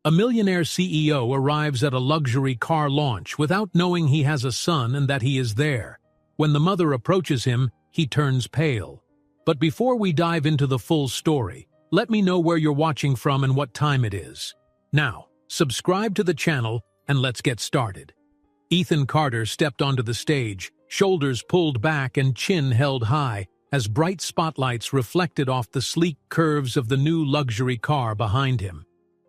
A millionaire CEO arrives at a luxury car launch without knowing he has a son and that he is there. When the mother approaches him, he turns pale. But before we dive into the full story, let me know where you're watching from and what time it is. Now, subscribe to the channel and let's get started. Ethan Carter stepped onto the stage, shoulders pulled back and chin held high, as bright spotlights reflected off the sleek curves of the new luxury car behind him.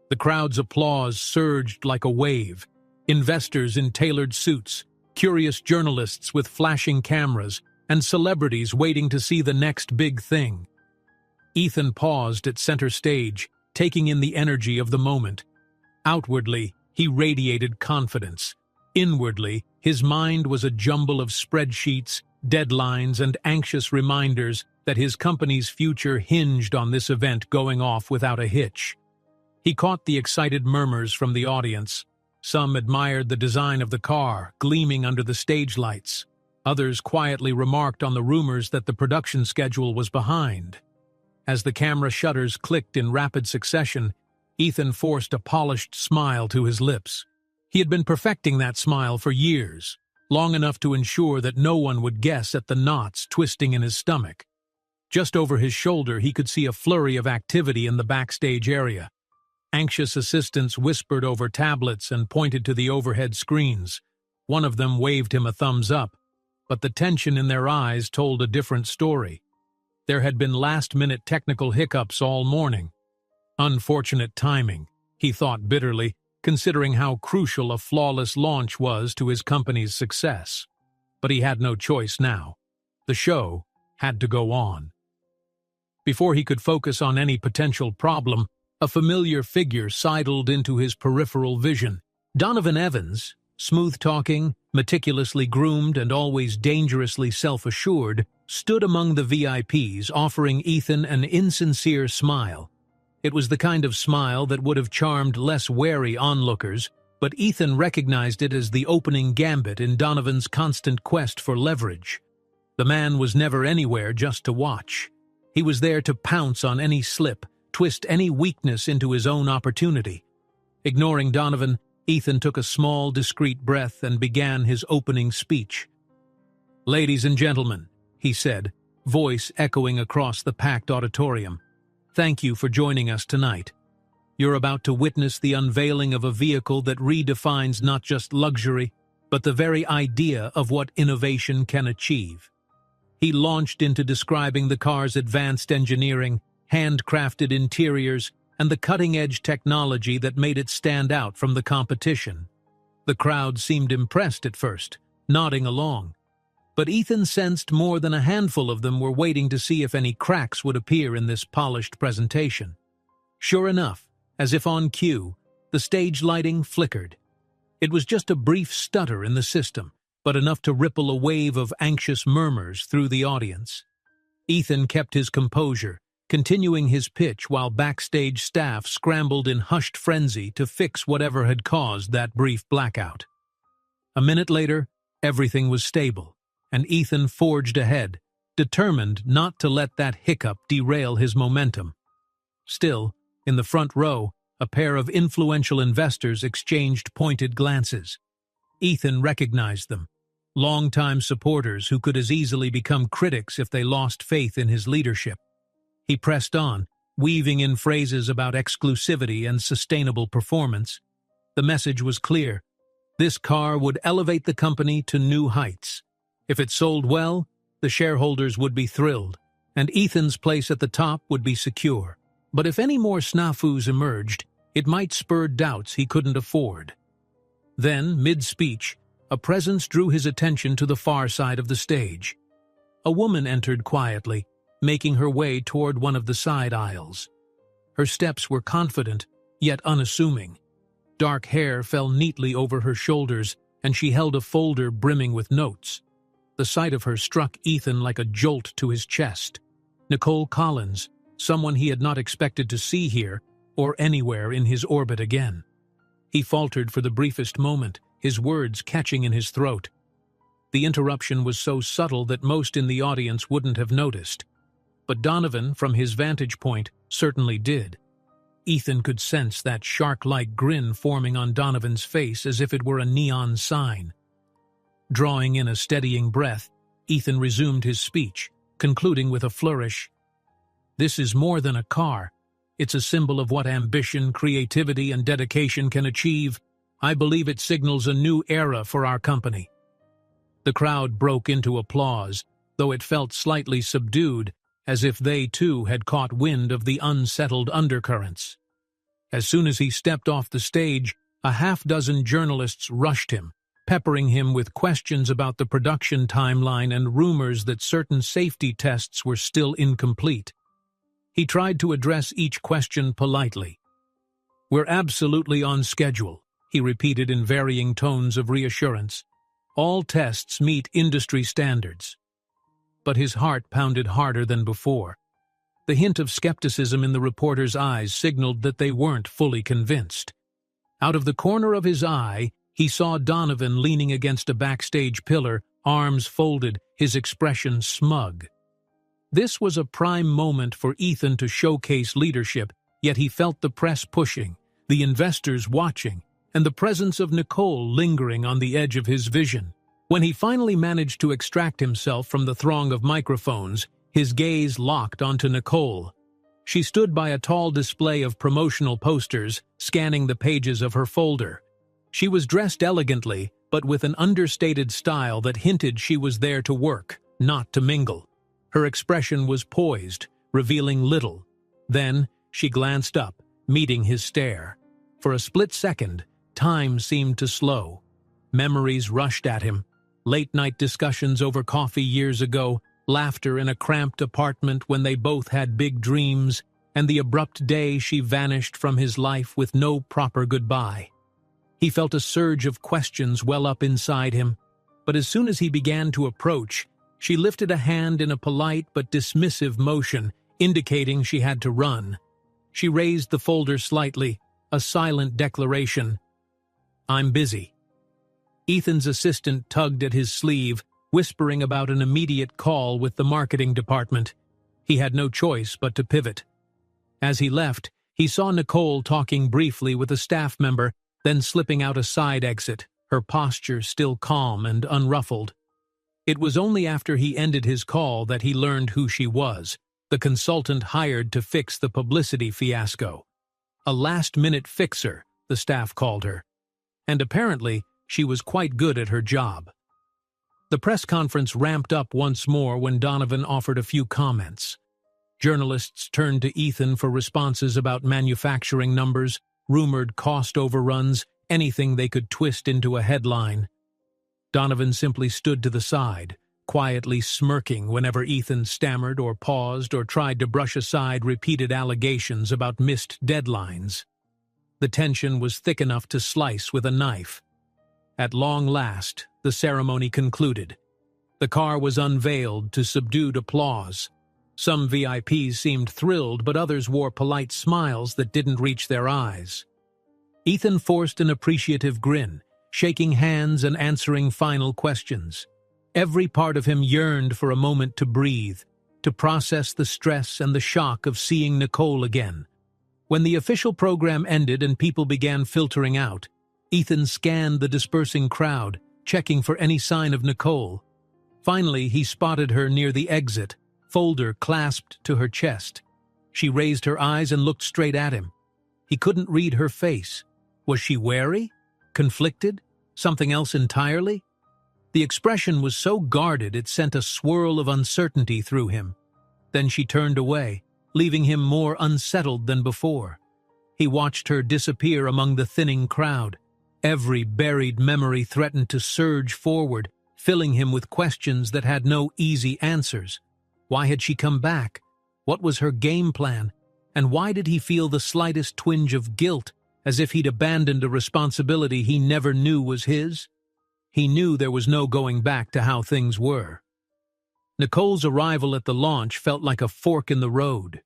The crowd's applause surged like a wave. Investors in tailored suits, curious journalists with flashing cameras, and celebrities waiting to see the next big thing. Ethan paused at center stage, taking in the energy of the moment. Outwardly, he radiated confidence. Inwardly, his mind was a jumble of spreadsheets, deadlines, and anxious reminders that his company's future hinged on this event going off without a hitch. He caught the excited murmurs from the audience. Some admired the design of the car, gleaming under the stage lights. Others quietly remarked on the rumors that the production schedule was behind. As the camera shutters clicked in rapid succession, Ethan forced a polished smile to his lips. He had been perfecting that smile for years, long enough to ensure that no one would guess at the knots twisting in his stomach. Just over his shoulder, he could see a flurry of activity in the backstage area. Anxious assistants whispered over tablets and pointed to the overhead screens. One of them waved him a thumbs up, but the tension in their eyes told a different story. There had been last-minute technical hiccups all morning. Unfortunate timing, he thought bitterly, considering how crucial a flawless launch was to his company's success. But he had no choice now. The show had to go on. Before he could focus on any potential problem, a familiar figure sidled into his peripheral vision. Donovan Evans, smooth-talking, meticulously groomed, and always dangerously self-assured, stood among the VIPs, offering Ethan an insincere smile. It was the kind of smile that would have charmed less wary onlookers, but Ethan recognized it as the opening gambit in Donovan's constant quest for leverage. The man was never anywhere just to watch. He was there to pounce on any slip, twist any weakness into his own opportunity. Ignoring Donovan, Ethan took a small, discreet breath and began his opening speech. "Ladies and gentlemen," he said, voice echoing across the packed auditorium, "thank you for joining us tonight. You're about to witness the unveiling of a vehicle that redefines not just luxury, but the very idea of what innovation can achieve." He launched into describing the car's advanced engineering, handcrafted interiors, and the cutting-edge technology that made it stand out from the competition. The crowd seemed impressed at first, nodding along. But Ethan sensed more than a handful of them were waiting to see if any cracks would appear in this polished presentation. Sure enough, as if on cue, the stage lighting flickered. It was just a brief stutter in the system, but enough to ripple a wave of anxious murmurs through the audience. Ethan kept his composure, continuing his pitch while backstage staff scrambled in hushed frenzy to fix whatever had caused that brief blackout. A minute later, everything was stable, and Ethan forged ahead, determined not to let that hiccup derail his momentum. Still, in the front row, a pair of influential investors exchanged pointed glances. Ethan recognized them, longtime supporters who could as easily become critics if they lost faith in his leadership. He pressed on, weaving in phrases about exclusivity and sustainable performance. The message was clear. This car would elevate the company to new heights. If it sold well, the shareholders would be thrilled, and Ethan's place at the top would be secure. But if any more snafus emerged, it might spur doubts he couldn't afford. Then, mid-speech, a presence drew his attention to the far side of the stage. A woman entered quietly, making her way toward one of the side aisles. Her steps were confident, yet unassuming. Dark hair fell neatly over her shoulders, and she held a folder brimming with notes. The sight of her struck Ethan like a jolt to his chest. Nicole Collins, someone he had not expected to see here or anywhere in his orbit again. He faltered for the briefest moment, his words catching in his throat. The interruption was so subtle that most in the audience wouldn't have noticed. But Donovan, from his vantage point, certainly did. Ethan could sense that shark-like grin forming on Donovan's face as if it were a neon sign. Drawing in a steadying breath, Ethan resumed his speech, concluding with a flourish. "This is more than a car. It's a symbol of what ambition, creativity, and dedication can achieve. I believe it signals a new era for our company." The crowd broke into applause, though it felt slightly subdued, as if they too had caught wind of the unsettled undercurrents. As soon as he stepped off the stage, a half-dozen journalists rushed him, peppering him with questions about the production timeline and rumors that certain safety tests were still incomplete. He tried to address each question politely. "We're absolutely on schedule," he repeated in varying tones of reassurance. "All tests meet industry standards." But his heart pounded harder than before. The hint of skepticism in the reporter's eyes signaled that they weren't fully convinced. Out of the corner of his eye, he saw Donovan leaning against a backstage pillar, arms folded, his expression smug. This was a prime moment for Ethan to showcase leadership, yet he felt the press pushing, the investors watching, and the presence of Nicole lingering on the edge of his vision. When he finally managed to extract himself from the throng of microphones, his gaze locked onto Nicole. She stood by a tall display of promotional posters, scanning the pages of her folder. She was dressed elegantly, but with an understated style that hinted she was there to work, not to mingle. Her expression was poised, revealing little. Then, she glanced up, meeting his stare. For a split second, time seemed to slow. Memories rushed at him. Late-night discussions over coffee years ago, laughter in a cramped apartment when they both had big dreams, and the abrupt day she vanished from his life with no proper goodbye. He felt a surge of questions well up inside him, but as soon as he began to approach, she lifted a hand in a polite but dismissive motion, indicating she had to run. She raised the folder slightly, a silent declaration. "I'm busy." Ethan's assistant tugged at his sleeve, whispering about an immediate call with the marketing department. He had no choice but to pivot. As he left, he saw Nicole talking briefly with a staff member, then slipping out a side exit, her posture still calm and unruffled. It was only after he ended his call that he learned who she was, the consultant hired to fix the publicity fiasco. A last-minute fixer, the staff called her. And apparently, she was quite good at her job. The press conference ramped up once more when Donovan offered a few comments. Journalists turned to Ethan for responses about manufacturing numbers, rumored cost overruns, anything they could twist into a headline. Donovan simply stood to the side, quietly smirking whenever Ethan stammered or paused or tried to brush aside repeated allegations about missed deadlines. The tension was thick enough to slice with a knife. At long last, the ceremony concluded. The car was unveiled to subdued applause. Some VIPs seemed thrilled, but others wore polite smiles that didn't reach their eyes. Ethan forced an appreciative grin, shaking hands and answering final questions. Every part of him yearned for a moment to breathe, to process the stress and the shock of seeing Nicole again. When the official program ended and people began filtering out, Ethan scanned the dispersing crowd, checking for any sign of Nicole. Finally, he spotted her near the exit, folder clasped to her chest. She raised her eyes and looked straight at him. He couldn't read her face. Was she wary? Conflicted? Something else entirely? The expression was so guarded it sent a swirl of uncertainty through him. Then she turned away, leaving him more unsettled than before. He watched her disappear among the thinning crowd. Every buried memory threatened to surge forward, filling him with questions that had no easy answers. Why had she come back? What was her game plan? And why did he feel the slightest twinge of guilt, as if he'd abandoned a responsibility he never knew was his? He knew there was no going back to how things were. Nicole's arrival at the launch felt like a fork in the road.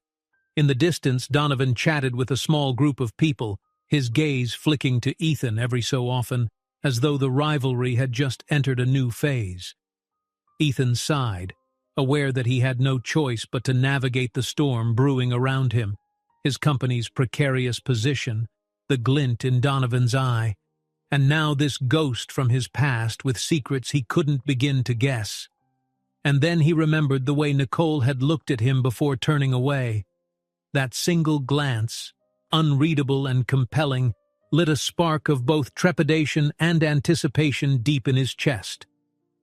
In the distance, Donovan chatted with a small group of people, his gaze flicking to Ethan every so often, as though the rivalry had just entered a new phase. Ethan sighed, aware that he had no choice but to navigate the storm brewing around him. his company's precarious position, the glint in Donovan's eye, and now this ghost from his past with secrets he couldn't begin to guess. And then he remembered the way Nicole had looked at him before turning away. That single glance, unreadable and compelling, lit a spark of both trepidation and anticipation deep in his chest.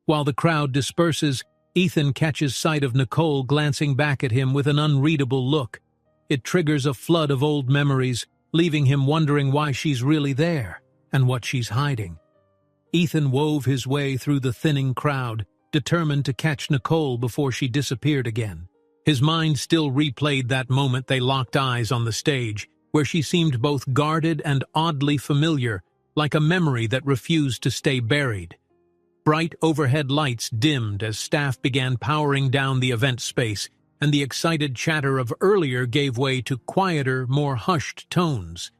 While the crowd disperses, Ethan catches sight of Nicole glancing back at him with an unreadable look. It triggers a flood of old memories, leaving him wondering why she's really there and what she's hiding. Ethan wove his way through the thinning crowd, determined to catch Nicole before she disappeared again. His mind still replayed that moment they locked eyes on the stage, where she seemed both guarded and oddly familiar, like a memory that refused to stay buried. Bright overhead lights dimmed as staff began powering down the event space, and the excited chatter of earlier gave way to quieter, more hushed tones.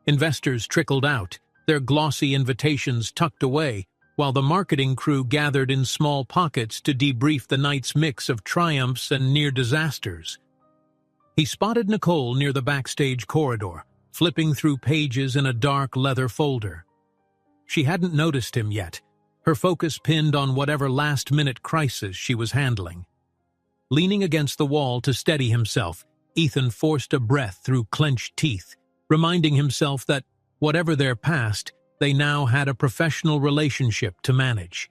Investors trickled out, their glossy invitations tucked away, while the marketing crew gathered in small pockets to debrief the night's mix of triumphs and near disasters. He spotted Nicole near the backstage corridor, flipping through pages in a dark leather folder. She hadn't noticed him yet, her focus pinned on whatever last-minute crisis she was handling. Leaning against the wall to steady himself, Ethan forced a breath through clenched teeth, reminding himself that, whatever their past, they now had a professional relationship to manage.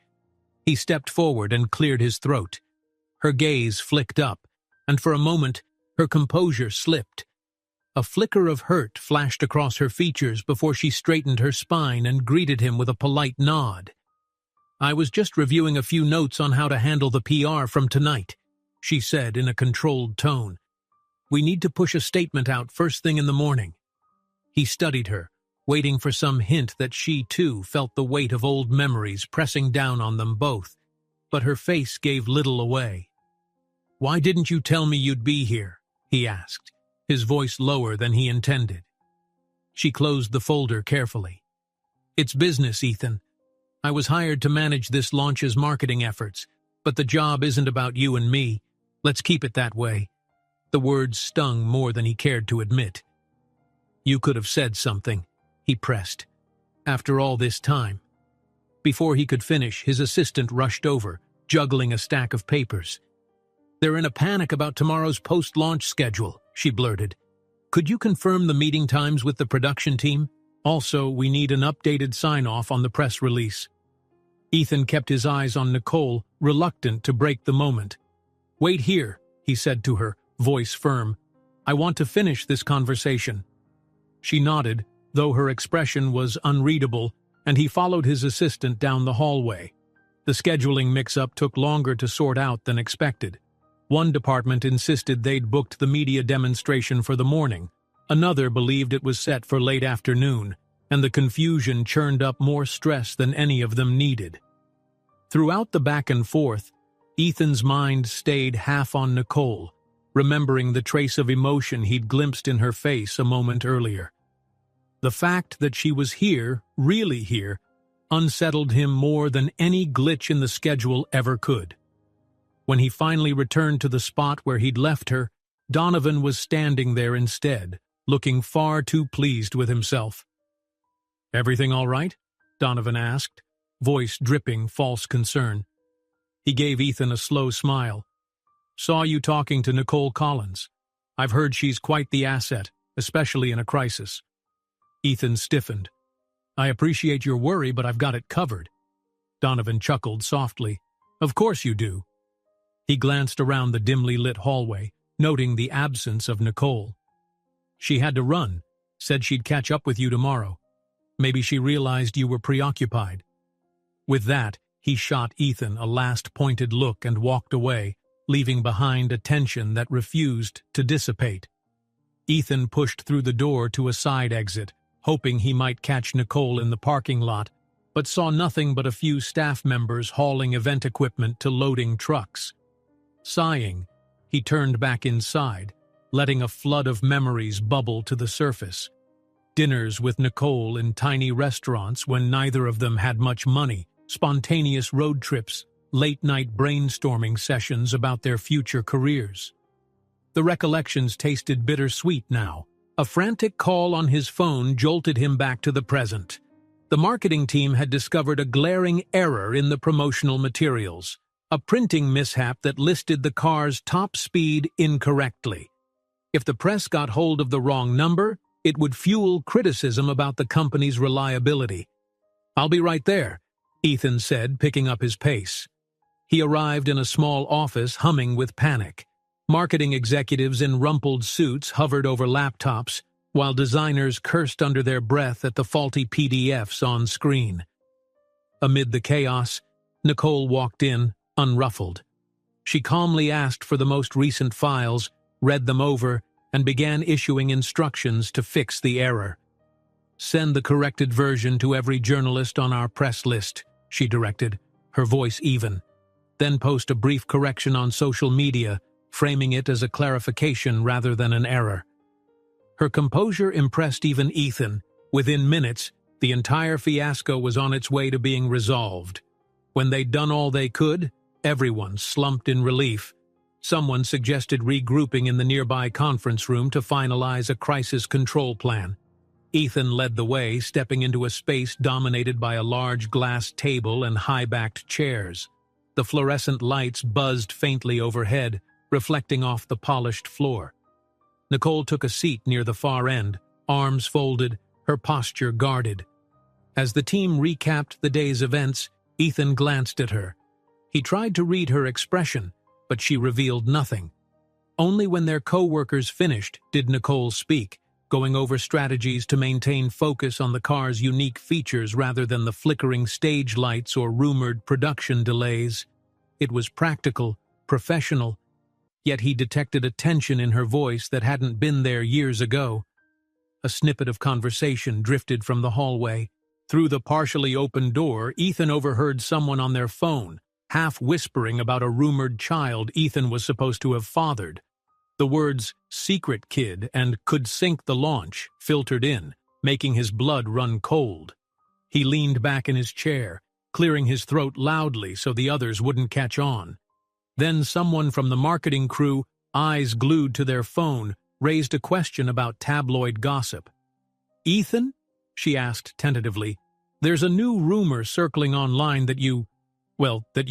He stepped forward and cleared his throat. Her gaze flicked up, and for a moment, her composure slipped. A flicker of hurt flashed across her features before she straightened her spine and greeted him with a polite nod. "I was just reviewing a few notes on how to handle the PR from tonight," she said in a controlled tone. "We need to push a statement out first thing in the morning." He studied her, waiting for some hint that she, too, felt the weight of old memories pressing down on them both, but her face gave little away. "Why didn't you tell me you'd be here?" he asked, his voice lower than he intended. She closed the folder carefully. "It's business, Ethan. I was hired to manage this launch's marketing efforts, but the job isn't about you and me. Let's keep it that way." The words stung more than he cared to admit. "You could have said something," he pressed. "After all this time." Before he could finish, his assistant rushed over, juggling a stack of papers. "They're in a panic about tomorrow's post-launch schedule," she blurted. "Could you confirm the meeting times with the production team? Also, we need an updated sign-off on the press release." Ethan kept his eyes on Nicole, reluctant to break the moment. "Wait here," he said to her, voice firm. "I want to finish this conversation." She nodded, though her expression was unreadable, and he followed his assistant down the hallway. The scheduling mix-up took longer to sort out than expected. One department insisted they'd booked the media demonstration for the morning, another believed it was set for late afternoon, and the confusion churned up more stress than any of them needed. Throughout the back and forth, Ethan's mind stayed half on Nicole, remembering the trace of emotion he'd glimpsed in her face a moment earlier. The fact that she was here, really here, unsettled him more than any glitch in the schedule ever could. When he finally returned to the spot where he'd left her, Donovan was standing there instead, looking far too pleased with himself. "Everything all right?" Donovan asked, voice dripping false concern. He gave Ethan a slow smile. "Saw you talking to Nicole Collins. I've heard she's quite the asset, especially in a crisis." Ethan stiffened. "I appreciate your worry, but I've got it covered." Donovan chuckled softly. "Of course you do." He glanced around the dimly lit hallway, noting the absence of Nicole. "She had to run, said she'd catch up with you tomorrow. Maybe she realized you were preoccupied." With that, he shot Ethan a last pointed look and walked away, leaving behind a tension that refused to dissipate. Ethan pushed through the door to a side exit, hoping he might catch Nicole in the parking lot, but saw nothing but a few staff members hauling event equipment to loading trucks. Sighing, he turned back inside, letting a flood of memories bubble to the surface. Dinners with Nicole in tiny restaurants when neither of them had much money, spontaneous road trips, late-night brainstorming sessions about their future careers. The recollections tasted bittersweet now, A frantic call on his phone jolted him back to the present. The marketing team had discovered a glaring error in the promotional materials, a printing mishap that listed the car's top speed incorrectly. If the press got hold of the wrong number, it would fuel criticism about the company's reliability. "I'll be right there," Ethan said, picking up his pace. He arrived in a small office humming with panic. Marketing executives in rumpled suits hovered over laptops, while designers cursed under their breath at the faulty PDFs on screen. Amid the chaos, Nicole walked in, unruffled. She calmly asked for the most recent files, read them over, and began issuing instructions to fix the error. "Send the corrected version to every journalist on our press list," she directed, her voice even. "Then post a brief correction on social media, framing it as a clarification rather than an error." Her composure impressed even Ethan. Within minutes, the entire fiasco was on its way to being resolved. When they'd done all they could, everyone slumped in relief. Someone suggested regrouping in the nearby conference room to finalize a crisis control plan. Ethan led the way, stepping into a space dominated by a large glass table and high-backed chairs. The fluorescent lights buzzed faintly overhead, reflecting off the polished floor. Nicole took a seat near the far end, arms folded, her posture guarded. As the team recapped the day's events, Ethan glanced at her. He tried to read her expression, but she revealed nothing. Only when their co-workers finished did Nicole speak, going over strategies to maintain focus on the car's unique features rather than the flickering stage lights or rumored production delays. It was practical, professional, yet he detected a tension in her voice that hadn't been there years ago. A snippet of conversation drifted from the hallway. Through the partially open door, Ethan overheard someone on their phone, half whispering about a rumored child Ethan was supposed to have fathered. The words "secret kid" and "could sink the launch" filtered in, making his blood run cold. He leaned back in his chair, clearing his throat loudly so the others wouldn't catch on. Then someone from the marketing crew, eyes glued to their phone, raised a question about tabloid gossip. "Ethan?" she asked tentatively. "There's a new rumor circling online that you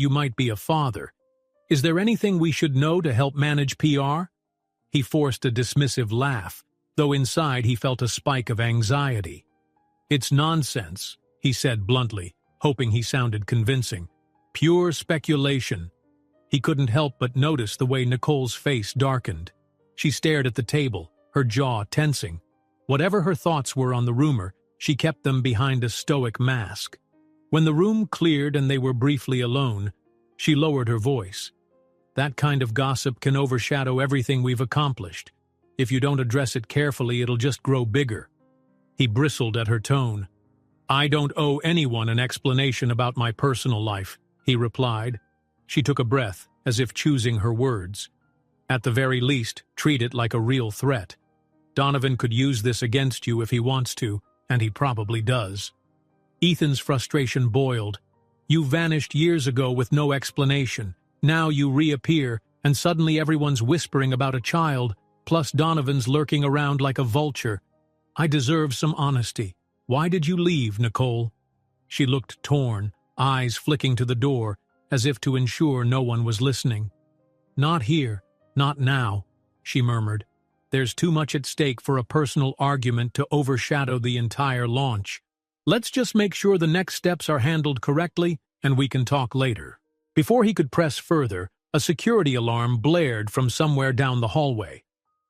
might be a father. Is there anything we should know to help manage PR?" He forced a dismissive laugh, though inside he felt a spike of anxiety. "It's nonsense," he said bluntly, hoping he sounded convincing. "Pure speculation." He couldn't help but notice the way Nicole's face darkened. She stared at the table, her jaw tensing. Whatever her thoughts were on the rumor, she kept them behind a stoic mask. When the room cleared and they were briefly alone, she lowered her voice. "That kind of gossip can overshadow everything we've accomplished. If you don't address it carefully, it'll just grow bigger." He bristled at her tone. "I don't owe anyone an explanation about my personal life," he replied. She took a breath, as if choosing her words. "At the very least, treat it like a real threat. Donovan could use this against you if he wants to, and he probably does." Ethan's frustration boiled. "You vanished years ago with no explanation. Now you reappear, and suddenly everyone's whispering about a child, plus Donovan's lurking around like a vulture. I deserve some honesty. Why did you leave, Nicole?" She looked torn, eyes flicking to the door, as if to ensure no one was listening. "Not here, not now," she murmured. "There's too much at stake for a personal argument to overshadow the entire launch. Let's just make sure the next steps are handled correctly, and we can talk later." Before he could press further, a security alarm blared from somewhere down the hallway.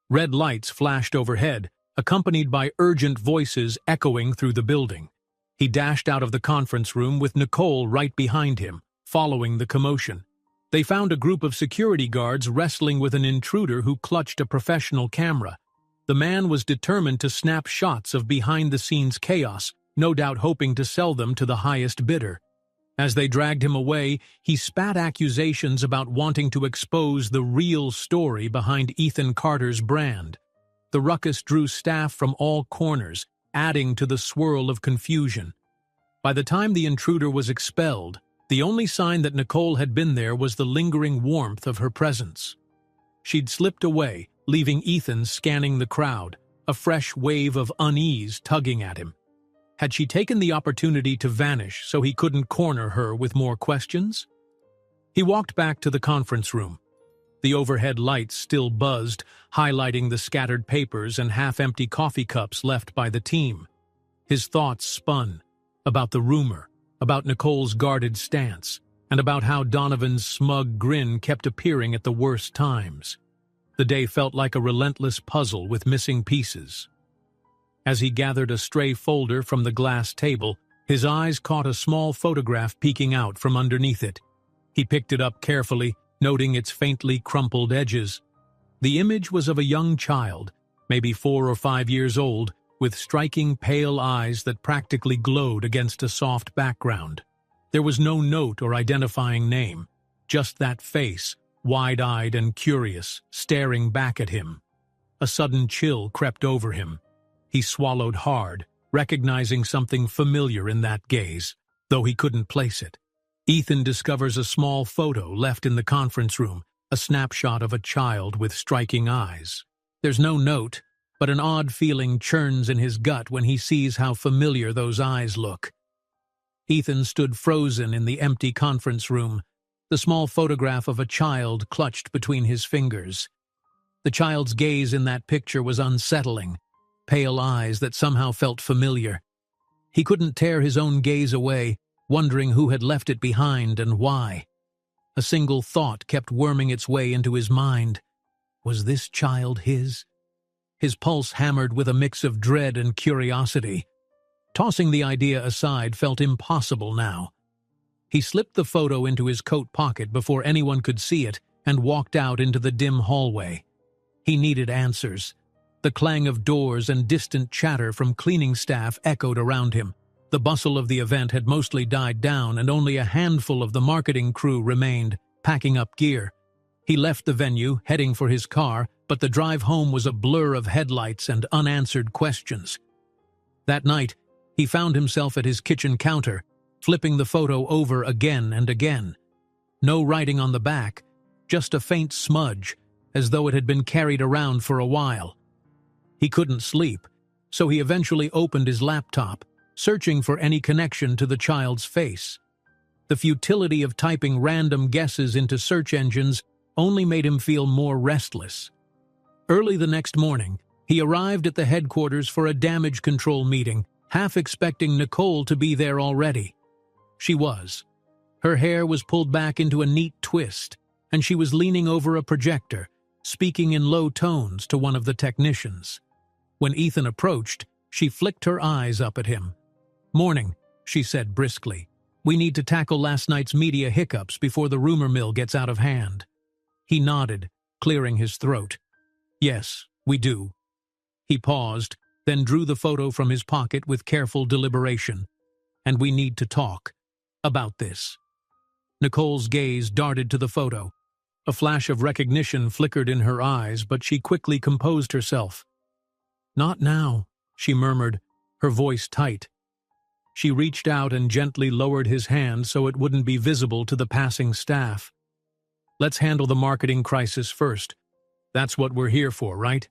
Red lights flashed overhead, accompanied by urgent voices echoing through the building. He dashed out of the conference room with Nicole right behind him, following the commotion. They found a group of security guards wrestling with an intruder who clutched a professional camera. The man was determined to snap shots of behind-the-scenes chaos, no doubt hoping to sell them to the highest bidder. As they dragged him away, he spat accusations about wanting to expose the real story behind Ethan Carter's brand. The ruckus drew staff from all corners, adding to the swirl of confusion. By the time the intruder was expelled, the only sign that Nicole had been there was the lingering warmth of her presence. She'd slipped away, leaving Ethan scanning the crowd, a fresh wave of unease tugging at him. Had she taken the opportunity to vanish so he couldn't corner her with more questions? He walked back to the conference room. The overhead lights still buzzed, highlighting the scattered papers and half-empty coffee cups left by the team. His thoughts spun about the rumor, about Nicole's guarded stance, and about how Donovan's smug grin kept appearing at the worst times. The day felt like a relentless puzzle with missing pieces. As he gathered a stray folder from the glass table, his eyes caught a small photograph peeking out from underneath it. He picked it up carefully, noting its faintly crumpled edges. The image was of a young child, maybe 4 or 5 years old, with striking pale eyes that practically glowed against a soft background. There was no note or identifying name, just that face, wide-eyed and curious, staring back at him. A sudden chill crept over him. He swallowed hard, recognizing something familiar in that gaze, though he couldn't place it. Ethan discovers a small photo left in the conference room, a snapshot of a child with striking eyes. There's no note, but an odd feeling churns in his gut when he sees how familiar those eyes look. Ethan stood frozen in the empty conference room, the small photograph of a child clutched between his fingers. The child's gaze in that picture was unsettling, pale eyes that somehow felt familiar. He couldn't tear his own gaze away, wondering who had left it behind and why. A single thought kept worming its way into his mind. Was this child his? His pulse hammered with a mix of dread and curiosity. Tossing the idea aside felt impossible now. He slipped the photo into his coat pocket before anyone could see it and walked out into the dim hallway. He needed answers. The clang of doors and distant chatter from cleaning staff echoed around him. The bustle of the event had mostly died down and only a handful of the marketing crew remained, packing up gear. He left the venue, heading for his car, but the drive home was a blur of headlights and unanswered questions. That night, he found himself at his kitchen counter, flipping the photo over again and again. No writing on the back, just a faint smudge, as though it had been carried around for a while. He couldn't sleep, so he eventually opened his laptop, searching for any connection to the child's face. The futility of typing random guesses into search engines only made him feel more restless. Early the next morning, he arrived at the headquarters for a damage control meeting, half expecting Nicole to be there already. She was. Her hair was pulled back into a neat twist, and she was leaning over a projector, speaking in low tones to one of the technicians. When Ethan approached, she flicked her eyes up at him. "Morning," she said briskly. "We need to tackle last night's media hiccups before the rumor mill gets out of hand." He nodded, clearing his throat. "Yes, we do." He paused, then drew the photo from his pocket with careful deliberation. "And we need to talk about this." Nicole's gaze darted to the photo. A flash of recognition flickered in her eyes, but she quickly composed herself. "Not now," she murmured, her voice tight. She reached out and gently lowered his hand so it wouldn't be visible to the passing staff. "Let's handle the marketing crisis first. That's what we're here for, right?"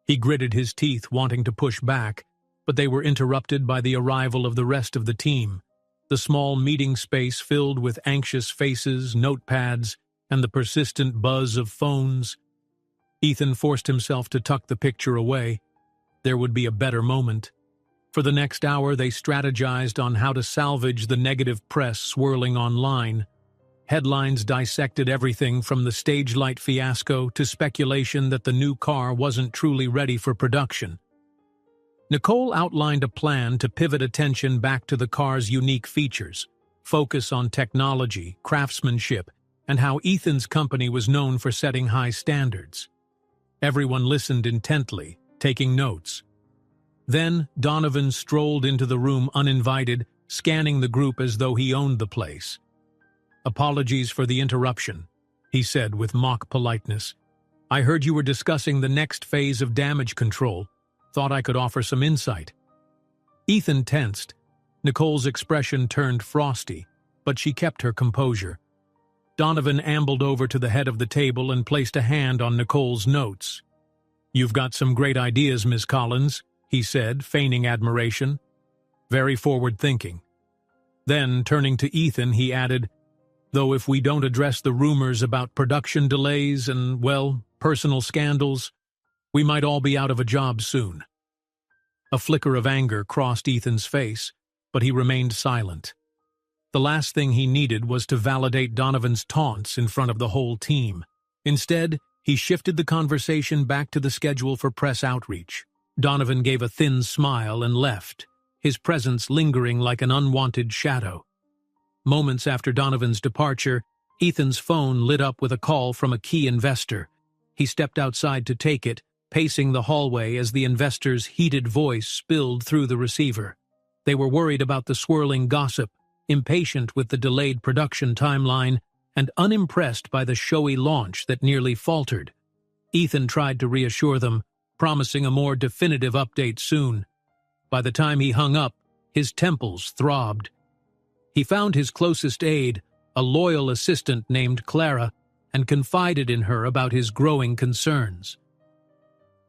He gritted his teeth, wanting to push back, but they were interrupted by the arrival of the rest of the team. The small meeting space filled with anxious faces, notepads, and the persistent buzz of phones. Ethan forced himself to tuck the picture away. There would be a better moment. For the next hour, they strategized on how to salvage the negative press swirling online. Headlines dissected everything from the stage light fiasco to speculation that the new car wasn't truly ready for production. Nicole outlined a plan to pivot attention back to the car's unique features, focus on technology, craftsmanship, and how Ethan's company was known for setting high standards. Everyone listened intently, taking notes. Then Donovan strolled into the room uninvited, scanning the group as though he owned the place. "Apologies for the interruption," he said with mock politeness. "I heard you were discussing the next phase of damage control. Thought I could offer some insight." Ethan tensed. Nicole's expression turned frosty, but she kept her composure. Donovan ambled over to the head of the table and placed a hand on Nicole's notes. "You've got some great ideas, Miss Collins," he said, feigning admiration. "Very forward-thinking." Then, turning to Ethan, he added, "Though if we don't address the rumors about production delays and, well, personal scandals, we might all be out of a job soon." A flicker of anger crossed Ethan's face, but he remained silent. The last thing he needed was to validate Donovan's taunts in front of the whole team. Instead, he shifted the conversation back to the schedule for press outreach. Donovan gave a thin smile and left, his presence lingering like an unwanted shadow. Moments after Donovan's departure, Ethan's phone lit up with a call from a key investor. He stepped outside to take it, pacing the hallway as the investor's heated voice spilled through the receiver. They were worried about the swirling gossip, impatient with the delayed production timeline, and unimpressed by the showy launch that nearly faltered. Ethan tried to reassure them, promising a more definitive update soon. By the time he hung up, his temples throbbed. He found his closest aide, a loyal assistant named Clara, and confided in her about his growing concerns.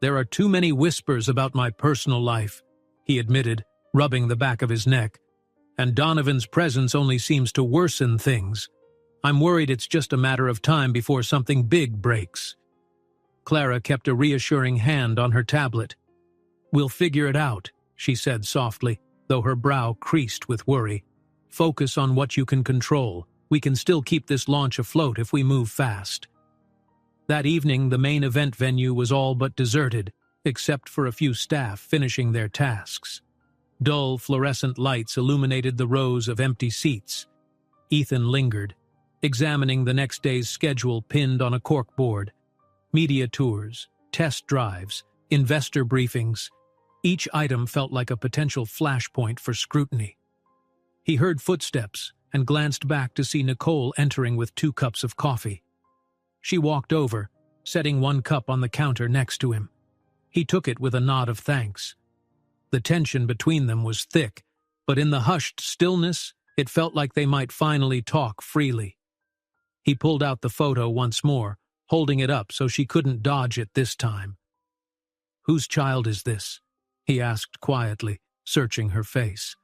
"There are too many whispers about my personal life," he admitted, rubbing the back of his neck. "And Donovan's presence only seems to worsen things. I'm worried it's just a matter of time before something big breaks." Clara kept a reassuring hand on her tablet. "We'll figure it out," she said softly, though her brow creased with worry. "Focus on what you can control. We can still keep this launch afloat if we move fast." That evening, the main event venue was all but deserted, except for a few staff finishing their tasks. Dull fluorescent lights illuminated the rows of empty seats. Ethan lingered, examining the next day's schedule pinned on a corkboard. Media tours, test drives, investor briefings. Each item felt like a potential flashpoint for scrutiny. He heard footsteps and glanced back to see Nicole entering with 2 cups of coffee. She walked over, setting 1 cup on the counter next to him. He took it with a nod of thanks. The tension between them was thick, but in the hushed stillness, it felt like they might finally talk freely. He pulled out the photo once more, holding it up so she couldn't dodge it this time. "Whose child is this?" he asked quietly, searching her face.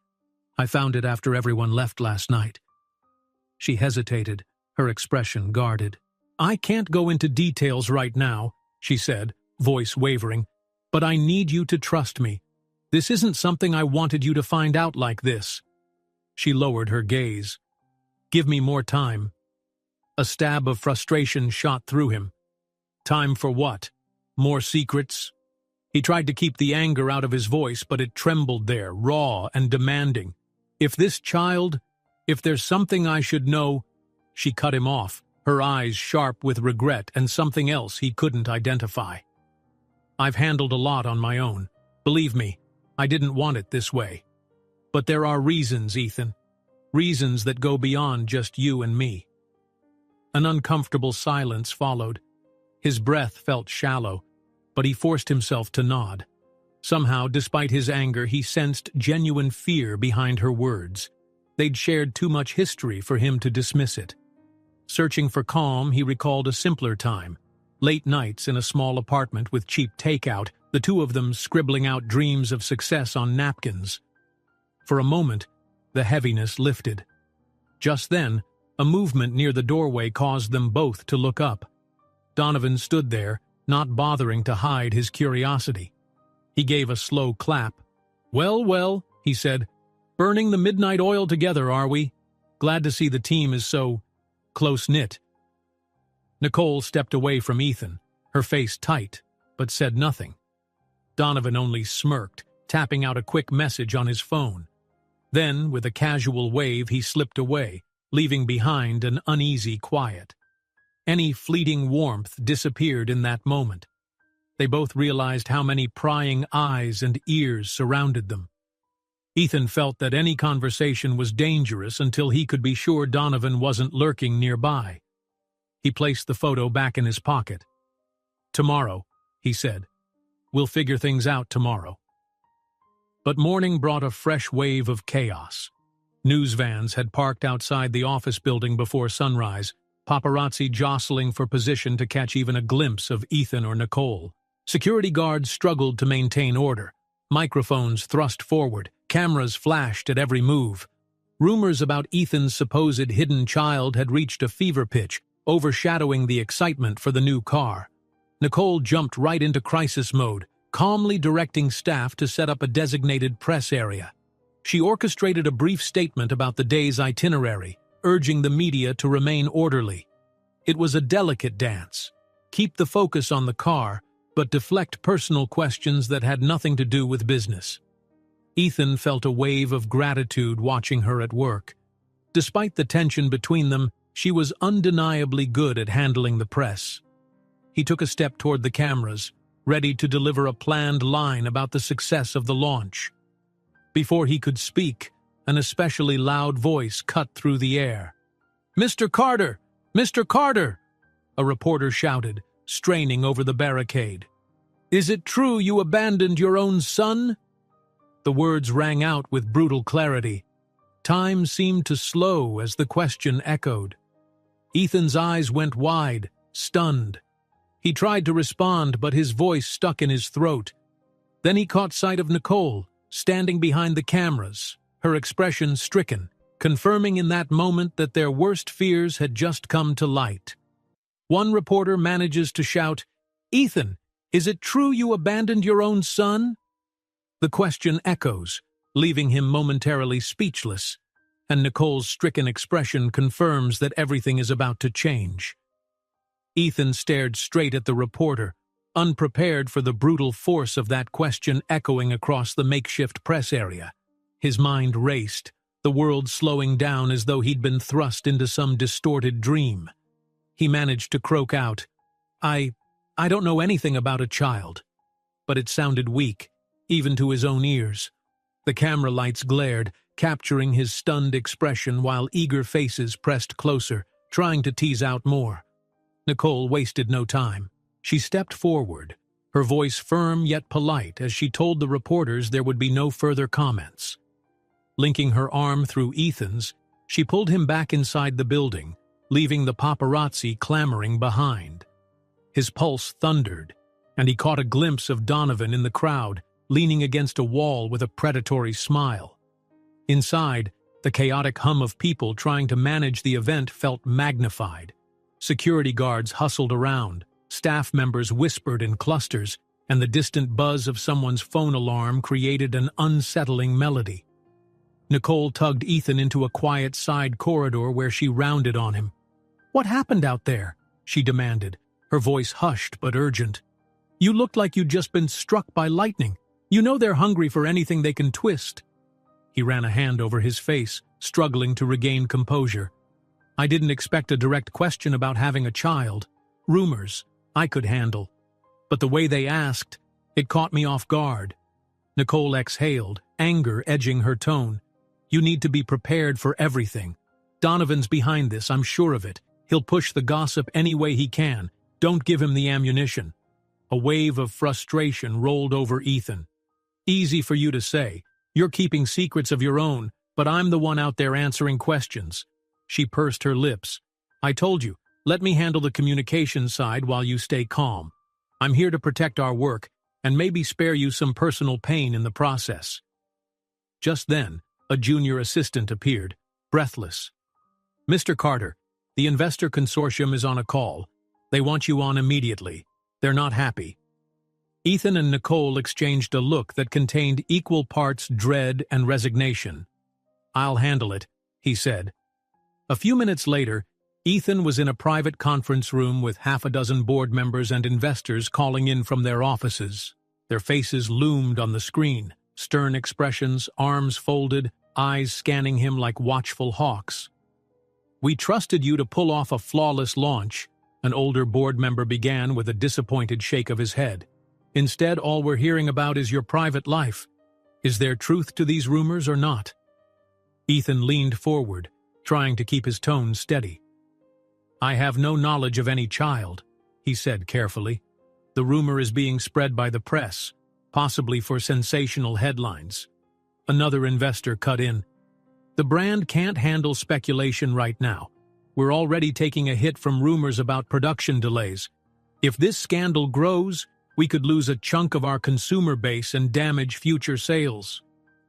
"I found it after everyone left last night." She hesitated, her expression guarded. "I can't go into details right now," she said, voice wavering, "but I need you to trust me. This isn't something I wanted you to find out like this." She lowered her gaze. "Give me more time." A stab of frustration shot through him. Time for what? More secrets? He tried to keep the anger out of his voice, but it trembled there, raw and demanding. "If this child, if there's something I should know—" She cut him off, her eyes sharp with regret and something else he couldn't identify. "I've handled a lot on my own. Believe me, I didn't want it this way. But there are reasons, Ethan. Reasons that go beyond just you and me." An uncomfortable silence followed. His breath felt shallow, but he forced himself to nod. Somehow, despite his anger, he sensed genuine fear behind her words. They'd shared too much history for him to dismiss it. Searching for calm, he recalled a simpler time. Late nights in a small apartment with cheap takeout, the two of them scribbling out dreams of success on napkins. For a moment, the heaviness lifted. Just then, a movement near the doorway caused them both to look up. Donovan stood there, not bothering to hide his curiosity. He gave a slow clap. "Well, well," he said, "burning the midnight oil together, are we? Glad to see the team is so close-knit." Nicole stepped away from Ethan, her face tight, but said nothing. Donovan only smirked, tapping out a quick message on his phone. Then, with a casual wave, he slipped away, leaving behind an uneasy quiet. Any fleeting warmth disappeared in that moment. They both realized how many prying eyes and ears surrounded them. Ethan felt that any conversation was dangerous until he could be sure Donovan wasn't lurking nearby. He placed the photo back in his pocket. "Tomorrow," he said. "We'll figure things out tomorrow." But morning brought a fresh wave of chaos. News vans had parked outside the office building before sunrise, paparazzi jostling for position to catch even a glimpse of Ethan or Nicole. Security guards struggled to maintain order. Microphones thrust forward, cameras flashed at every move. Rumors about Ethan's supposed hidden child had reached a fever pitch, overshadowing the excitement for the new car. Nicole jumped right into crisis mode, calmly directing staff to set up a designated press area. She orchestrated a brief statement about the day's itinerary, urging the media to remain orderly. It was a delicate dance. Keep the focus on the car, but deflect personal questions that had nothing to do with business. Ethan felt a wave of gratitude watching her at work. Despite the tension between them, she was undeniably good at handling the press. He took a step toward the cameras, ready to deliver a planned line about the success of the launch. Before he could speak, an especially loud voice cut through the air. "Mr. Carter! Mr. Carter!" a reporter shouted, straining over the barricade. "Is it true you abandoned your own son?" The words rang out with brutal clarity. Time seemed to slow as the question echoed. Ethan's eyes went wide, stunned. He tried to respond, but his voice stuck in his throat. Then he caught sight of Nicole, standing behind the cameras, her expression stricken, confirming in that moment that their worst fears had just come to light. One reporter manages to shout, "Ethan, is it true you abandoned your own son?" The question echoes, leaving him momentarily speechless, and Nicole's stricken expression confirms that everything is about to change. Ethan stared straight at the reporter, unprepared for the brutal force of that question echoing across the makeshift press area. His mind raced, the world slowing down as though he'd been thrust into some distorted dream. He managed to croak out, I don't know anything about a child." But it sounded weak, even to his own ears. The camera lights glared, capturing his stunned expression while eager faces pressed closer, trying to tease out more. Nicole wasted no time. She stepped forward, her voice firm yet polite as she told the reporters there would be no further comments. Linking her arm through Ethan's, she pulled him back inside the building, leaving the paparazzi clamoring behind. His pulse thundered, and he caught a glimpse of Donovan in the crowd, leaning against a wall with a predatory smile. Inside, the chaotic hum of people trying to manage the event felt magnified. Security guards hustled around, staff members whispered in clusters, and the distant buzz of someone's phone alarm created an unsettling melody. Nicole tugged Ethan into a quiet side corridor where she rounded on him. "What happened out there?" she demanded, her voice hushed but urgent. "You looked like you'd just been struck by lightning. You know they're hungry for anything they can twist." He ran a hand over his face, struggling to regain composure. "I didn't expect a direct question about having a child. Rumors, I could handle. But the way they asked, it caught me off guard." Nicole exhaled, anger edging her tone. "You need to be prepared for everything. Donovan's behind this, I'm sure of it. He'll push the gossip any way he can. Don't give him the ammunition." A wave of frustration rolled over Ethan. "Easy for you to say. You're keeping secrets of your own, but I'm the one out there answering questions." She pursed her lips. "I told you, let me handle the communication side while you stay calm. I'm here to protect our work, and maybe spare you some personal pain in the process." Just then, a junior assistant appeared, breathless. "Mr. Carter, the investor consortium is on a call. They want you on immediately. They're not happy." Ethan and Nicole exchanged a look that contained equal parts dread and resignation. "I'll handle it," he said. A few minutes later, Ethan was in a private conference room with half a dozen board members and investors calling in from their offices. Their faces loomed on the screen, stern expressions, arms folded, eyes scanning him like watchful hawks. "We trusted you to pull off a flawless launch," an older board member began with a disappointed shake of his head. "Instead, all we're hearing about is your private life. Is there truth to these rumors or not?" Ethan leaned forward, trying to keep his tone steady. "I have no knowledge of any child," he said carefully. "The rumor is being spread by the press, possibly for sensational headlines." Another investor cut in. "The brand can't handle speculation right now. We're already taking a hit from rumors about production delays. If this scandal grows, We could lose a chunk of our consumer base and damage future sales."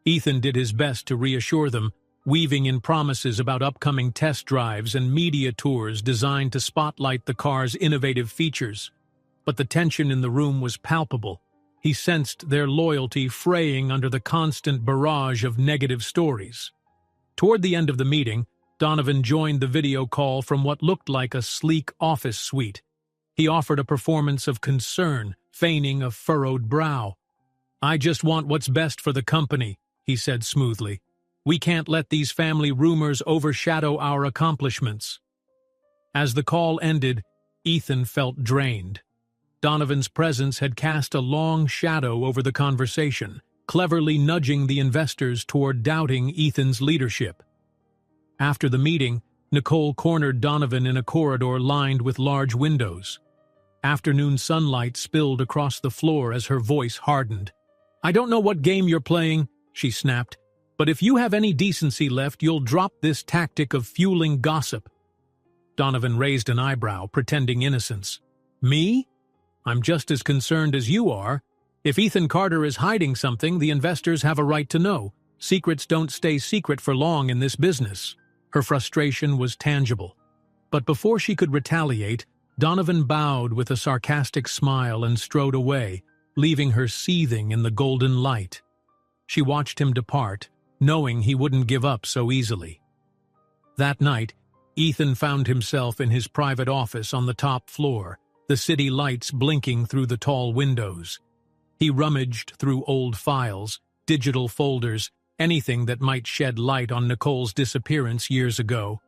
Ethan did his best to reassure them, weaving in promises about upcoming test drives and media tours designed to spotlight the car's innovative features. But the tension in the room was palpable. He sensed their loyalty fraying under the constant barrage of negative stories. Toward the end of the meeting, Donovan joined the video call from what looked like a sleek office suite. He offered a performance of concern, feigning a furrowed brow. "I just want what's best for the company," he said smoothly. "We can't let these family rumors overshadow our accomplishments." As the call ended, Ethan felt drained. Donovan's presence had cast a long shadow over the conversation, cleverly nudging the investors toward doubting Ethan's leadership. After the meeting, Nicole cornered Donovan in a corridor lined with large windows. Afternoon sunlight spilled across the floor as her voice hardened. "I don't know what game you're playing," she snapped, "but if you have any decency left, you'll drop this tactic of fueling gossip." Donovan raised an eyebrow, pretending innocence. "Me? I'm just as concerned as you are. If Ethan Carter is hiding something, the investors have a right to know. Secrets don't stay secret for long in this business." Her frustration was tangible. But before she could retaliate, Donovan bowed with a sarcastic smile and strode away, leaving her seething in the golden light. She watched him depart, knowing he wouldn't give up so easily. That night, Ethan found himself in his private office on the top floor, the city lights blinking through the tall windows. He rummaged through old files, digital folders, anything that might shed light on Nicole's disappearance years ago.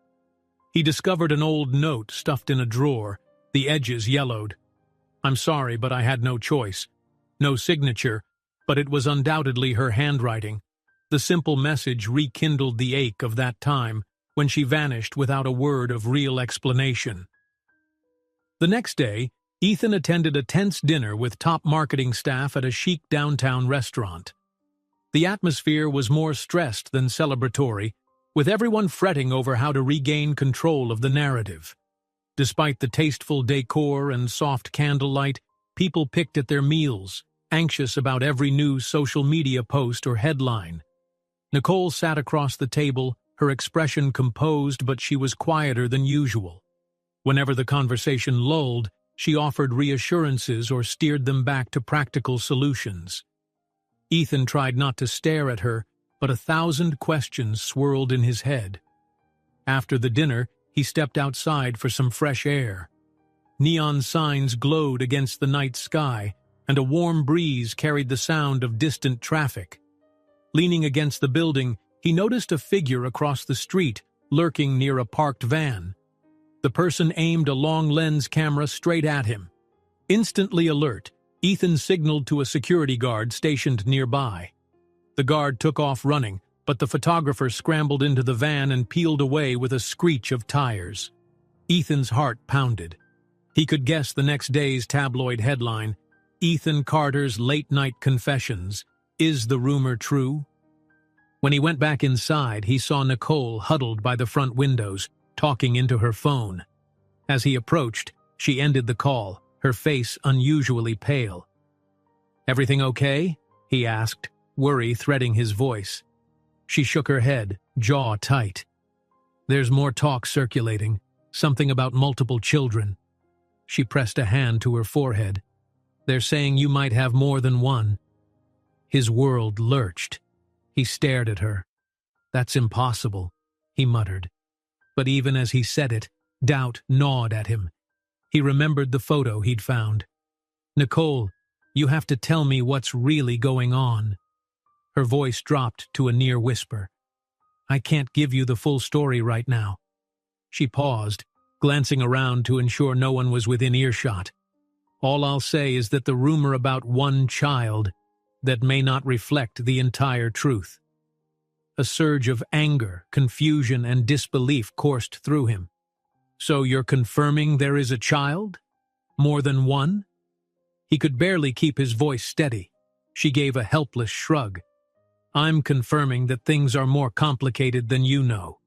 He discovered an old note stuffed in a drawer, the edges yellowed. "I'm sorry, but I had no choice." No signature, but it was undoubtedly her handwriting. The simple message rekindled the ache of that time, when she vanished without a word of real explanation. The next day, Ethan attended a tense dinner with top marketing staff at a chic downtown restaurant. The atmosphere was more stressed than celebratory, with everyone fretting over how to regain control of the narrative. Despite the tasteful decor and soft candlelight, people picked at their meals, anxious about every new social media post or headline. Nicole sat across the table, her expression composed, but she was quieter than usual. Whenever the conversation lulled, she offered reassurances or steered them back to practical solutions. Ethan tried not to stare at her, but 1,000 questions swirled in his head. After the dinner, he stepped outside for some fresh air. Neon signs glowed against the night sky, and a warm breeze carried the sound of distant traffic. Leaning against the building, he noticed a figure across the street, lurking near a parked van. The person aimed a long-lens camera straight at him. Instantly alert, Ethan signaled to a security guard stationed nearby. The guard took off running, but the photographer scrambled into the van and peeled away with a screech of tires. Ethan's heart pounded. He could guess the next day's tabloid headline, "Ethan Carter's late-night confessions. Is the rumor true?" When he went back inside, he saw Nicole huddled by the front windows, talking into her phone. As he approached, she ended the call, her face unusually pale. "Everything okay?" he asked, worry threading his voice. She shook her head, jaw tight. "There's more talk circulating, something about multiple children." She pressed a hand to her forehead. "They're saying you might have more than one." His world lurched. He stared at her. "That's impossible," he muttered. But even as he said it, doubt gnawed at him. He remembered the photo he'd found. "Nicole, you have to tell me what's really going on." Her voice dropped to a near whisper. "I can't give you the full story right now." She paused, glancing around to ensure no one was within earshot. "All I'll say is that the rumor about one child, that may not reflect the entire truth." A surge of anger, confusion, and disbelief coursed through him. "So you're confirming there is a child? More than one?" He could barely keep his voice steady. She gave a helpless shrug. "I'm confirming that things are more complicated than you know.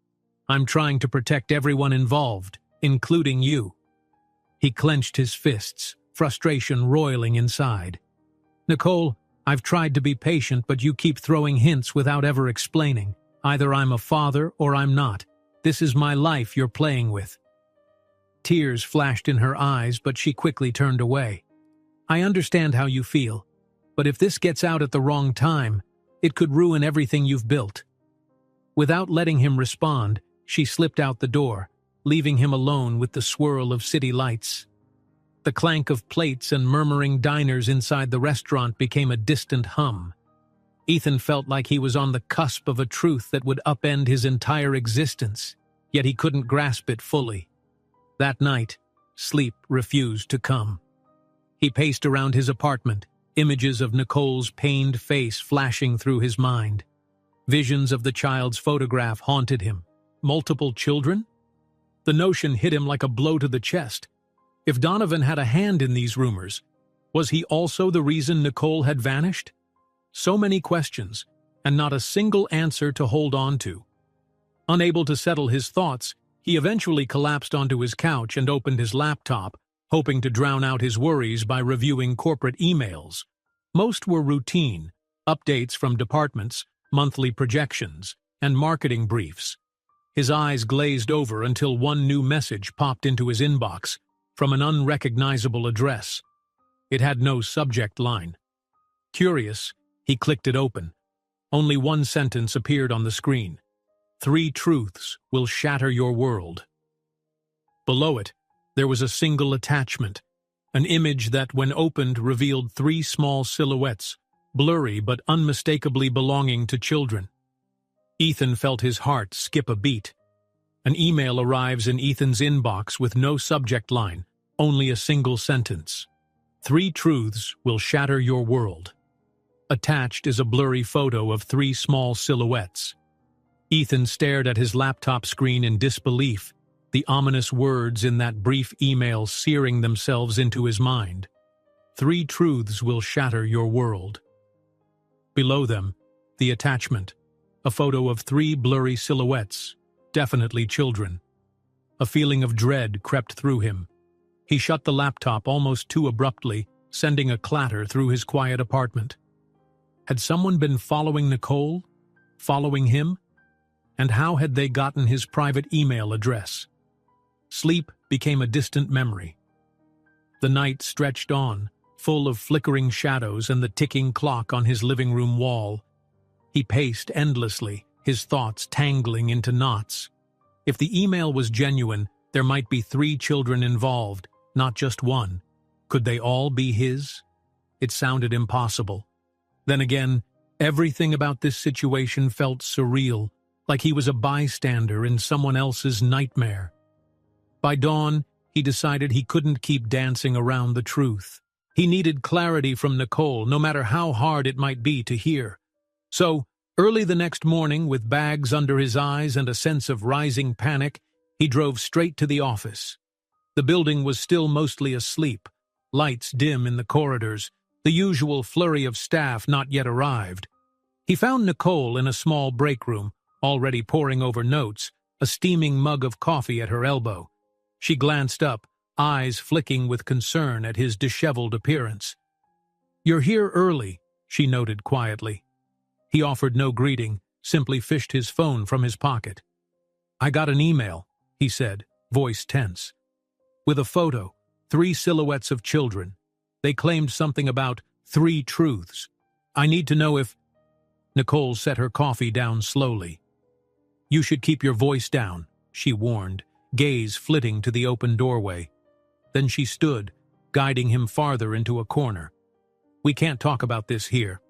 I'm trying to protect everyone involved, including you." He clenched his fists, frustration roiling inside. "Nicole, I've tried to be patient, but you keep throwing hints without ever explaining. Either I'm a father or I'm not. This is my life you're playing with." Tears flashed in her eyes, but she quickly turned away. "I understand how you feel, but if this gets out at the wrong time, it could ruin everything you've built." Without letting him respond, she slipped out the door, leaving him alone with the swirl of city lights. The clank of plates and murmuring diners inside the restaurant became a distant hum. Ethan felt like he was on the cusp of a truth that would upend his entire existence, yet he couldn't grasp it fully. That night, sleep refused to come. He paced around his apartment, images of Nicole's pained face flashing through his mind. Visions of the child's photograph haunted him. Multiple children? The notion hit him like a blow to the chest. If Donovan had a hand in these rumors, was he also the reason Nicole had vanished? So many questions, and not a single answer to hold on to. Unable to settle his thoughts, he eventually collapsed onto his couch and opened his laptop, hoping to drown out his worries by reviewing corporate emails. Most were routine, updates from departments, monthly projections, and marketing briefs. His eyes glazed over until one new message popped into his inbox from an unrecognizable address. It had no subject line. Curious, he clicked it open. Only one sentence appeared on the screen. "3 truths will shatter your world." Below it, there was a single attachment, an image that, when opened, revealed 3 small silhouettes, blurry but unmistakably belonging to children. Ethan felt his heart skip a beat. An email arrives in Ethan's inbox with no subject line, only a single sentence. "3 truths will shatter your world." Attached is a blurry photo of 3 small silhouettes. Ethan stared at his laptop screen in disbelief, the ominous words in that brief email searing themselves into his mind. 3 truths will shatter your world. Below them, the attachment, a photo of 3 blurry silhouettes, definitely children. A feeling of dread crept through him. He shut the laptop almost too abruptly, sending a clatter through his quiet apartment. Had someone been following Nicole? Following him? And how had they gotten his private email address? Sleep became a distant memory. The night stretched on, full of flickering shadows and the ticking clock on his living room wall. He paced endlessly, his thoughts tangling into knots. If the email was genuine, there might be 3 children involved, not just one. Could they all be his? It sounded impossible. Then again, everything about this situation felt surreal, like he was a bystander in someone else's nightmare. By dawn, he decided he couldn't keep dancing around the truth. He needed clarity from Nicole, no matter how hard it might be to hear. So, early the next morning, with bags under his eyes and a sense of rising panic, he drove straight to the office. The building was still mostly asleep, lights dim in the corridors, the usual flurry of staff not yet arrived. He found Nicole in a small break room, already poring over notes, a steaming mug of coffee at her elbow. She glanced up, eyes flicking with concern at his disheveled appearance. "You're here early," she noted quietly. He offered no greeting, simply fished his phone from his pocket. "I got an email," he said, voice tense. "With a photo, 3 silhouettes of children. They claimed something about 3 truths. I need to know if—" Nicole set her coffee down slowly. "You should keep your voice down," she warned, gaze flitting to the open doorway. Then she stood, guiding him farther into a corner. "We can't talk about this here."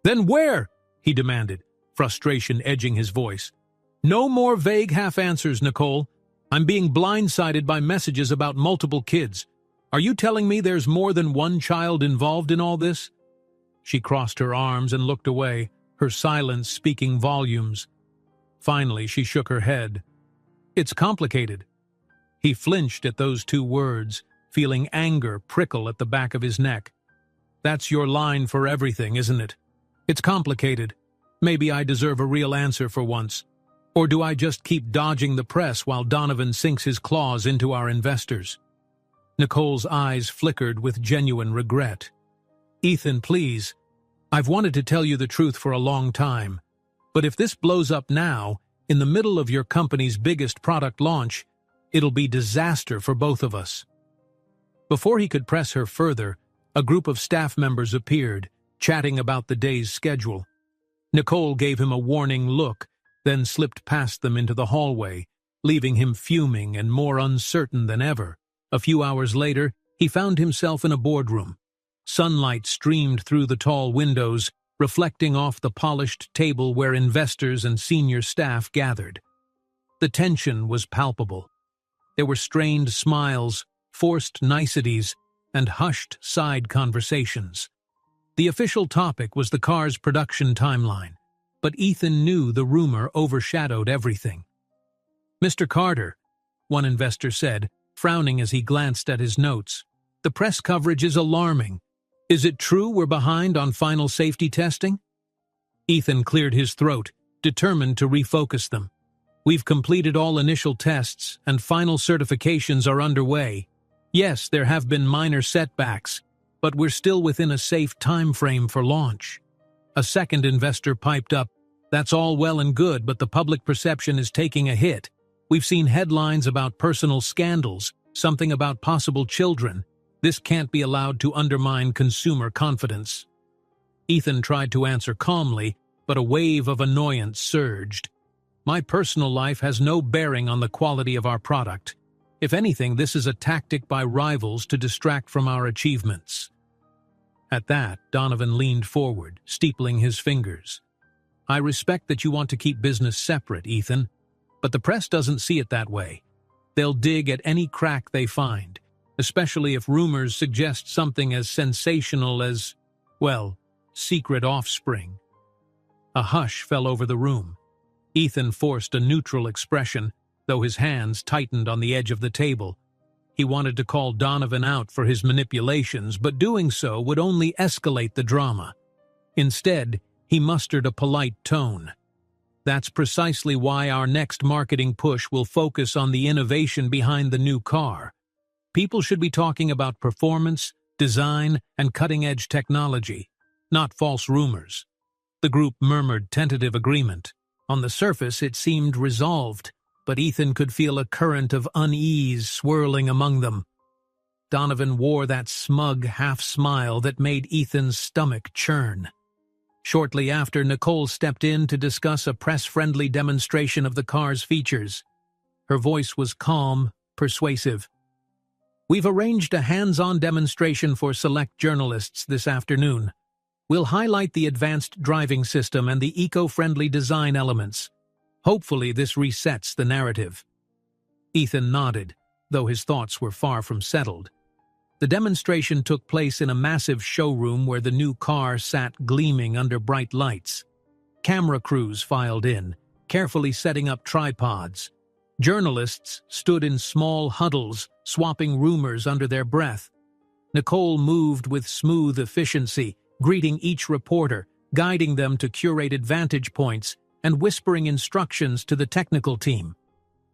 "Then where?" he demanded, frustration edging his voice. "No more vague half-answers, Nicole. I'm being blindsided by messages about multiple kids. Are you telling me there's more than one child involved in all this?" She crossed her arms and looked away, her silence speaking volumes. Finally, she shook her head. "It's complicated." He flinched at those 2 words, feeling anger prickle at the back of his neck. "That's your line for everything, isn't it? It's complicated. Maybe I deserve a real answer for once. Or do I just keep dodging the press while Donovan sinks his claws into our investors?" Nicole's eyes flickered with genuine regret. "Ethan, please. I've wanted to tell you the truth for a long time. But if this blows up now, in the middle of your company's biggest product launch, it'll be disaster for both of us." Before he could press her further, a group of staff members appeared, chatting about the day's schedule. Nicole gave him a warning look, then slipped past them into the hallway, leaving him fuming and more uncertain than ever. A few hours later, he found himself in a boardroom. Sunlight streamed through the tall windows, reflecting off the polished table where investors and senior staff gathered. The tension was palpable. There were strained smiles, forced niceties, and hushed side conversations. The official topic was the car's production timeline, but Ethan knew the rumor overshadowed everything. "Mr. Carter," one investor said, frowning as he glanced at his notes, "the press coverage is alarming. Is it true we're behind on final safety testing?" Ethan cleared his throat, determined to refocus them. "We've completed all initial tests, and final certifications are underway. Yes, there have been minor setbacks, but we're still within a safe time frame for launch." A second investor piped up, "That's all well and good, but the public perception is taking a hit. We've seen headlines about personal scandals, something about possible children. This can't be allowed to undermine consumer confidence." Ethan tried to answer calmly, but a wave of annoyance surged. "My personal life has no bearing on the quality of our product. If anything, this is a tactic by rivals to distract from our achievements." At that, Donovan leaned forward, steepling his fingers. "I respect that you want to keep business separate, Ethan, but the press doesn't see it that way. They'll dig at any crack they find, especially if rumors suggest something as sensational as, well, secret offspring." A hush fell over the room. Ethan forced a neutral expression, though his hands tightened on the edge of the table. He wanted to call Donovan out for his manipulations, but doing so would only escalate the drama. Instead, he mustered a polite tone. "That's precisely why our next marketing push will focus on the innovation behind the new car. People should be talking about performance, design, and cutting-edge technology, not false rumors." The group murmured tentative agreement. On the surface, it seemed resolved, but Ethan could feel a current of unease swirling among them. Donovan wore that smug half-smile that made Ethan's stomach churn. Shortly after, Nicole stepped in to discuss a press-friendly demonstration of the car's features. Her voice was calm, persuasive. "We've arranged a hands-on demonstration for select journalists this afternoon. We'll highlight the advanced driving system and the eco-friendly design elements. Hopefully this resets the narrative." Ethan nodded, though his thoughts were far from settled. The demonstration took place in a massive showroom where the new car sat gleaming under bright lights. Camera crews filed in, carefully setting up tripods. Journalists stood in small huddles, swapping rumors under their breath. Nicole moved with smooth efficiency, greeting each reporter, guiding them to curated vantage points, and whispering instructions to the technical team.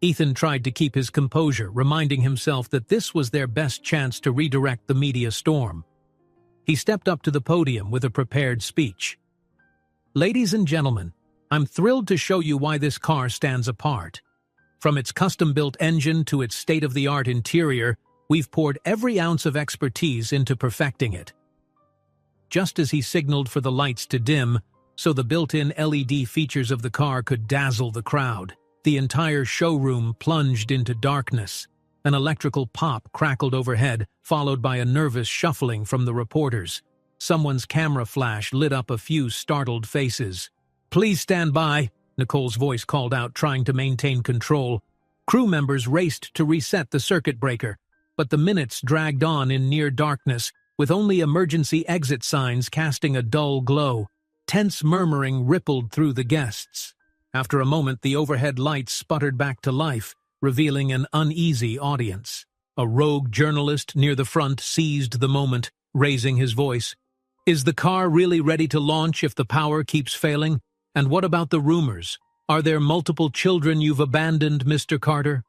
Ethan tried to keep his composure, reminding himself that this was their best chance to redirect the media storm. He stepped up to the podium with a prepared speech. "Ladies and gentlemen, I'm thrilled to show you why this car stands apart. From its custom-built engine to its state-of-the-art interior, we've poured every ounce of expertise into perfecting it." Just as he signaled for the lights to dim, so the built-in LED features of the car could dazzle the crowd, the entire showroom plunged into darkness. An electrical pop crackled overhead, followed by a nervous shuffling from the reporters. Someone's camera flash lit up a few startled faces. "Please stand by," Nicole's voice called out, trying to maintain control. Crew members raced to reset the circuit breaker, but the minutes dragged on in near darkness, with only emergency exit signs casting a dull glow. Tense murmuring rippled through the guests. After a moment, the overhead lights sputtered back to life, revealing an uneasy audience. A rogue journalist near the front seized the moment, raising his voice. "Is the car really ready to launch if the power keeps failing? And what about the rumors? Are there multiple children you've abandoned, Mr. Carter?"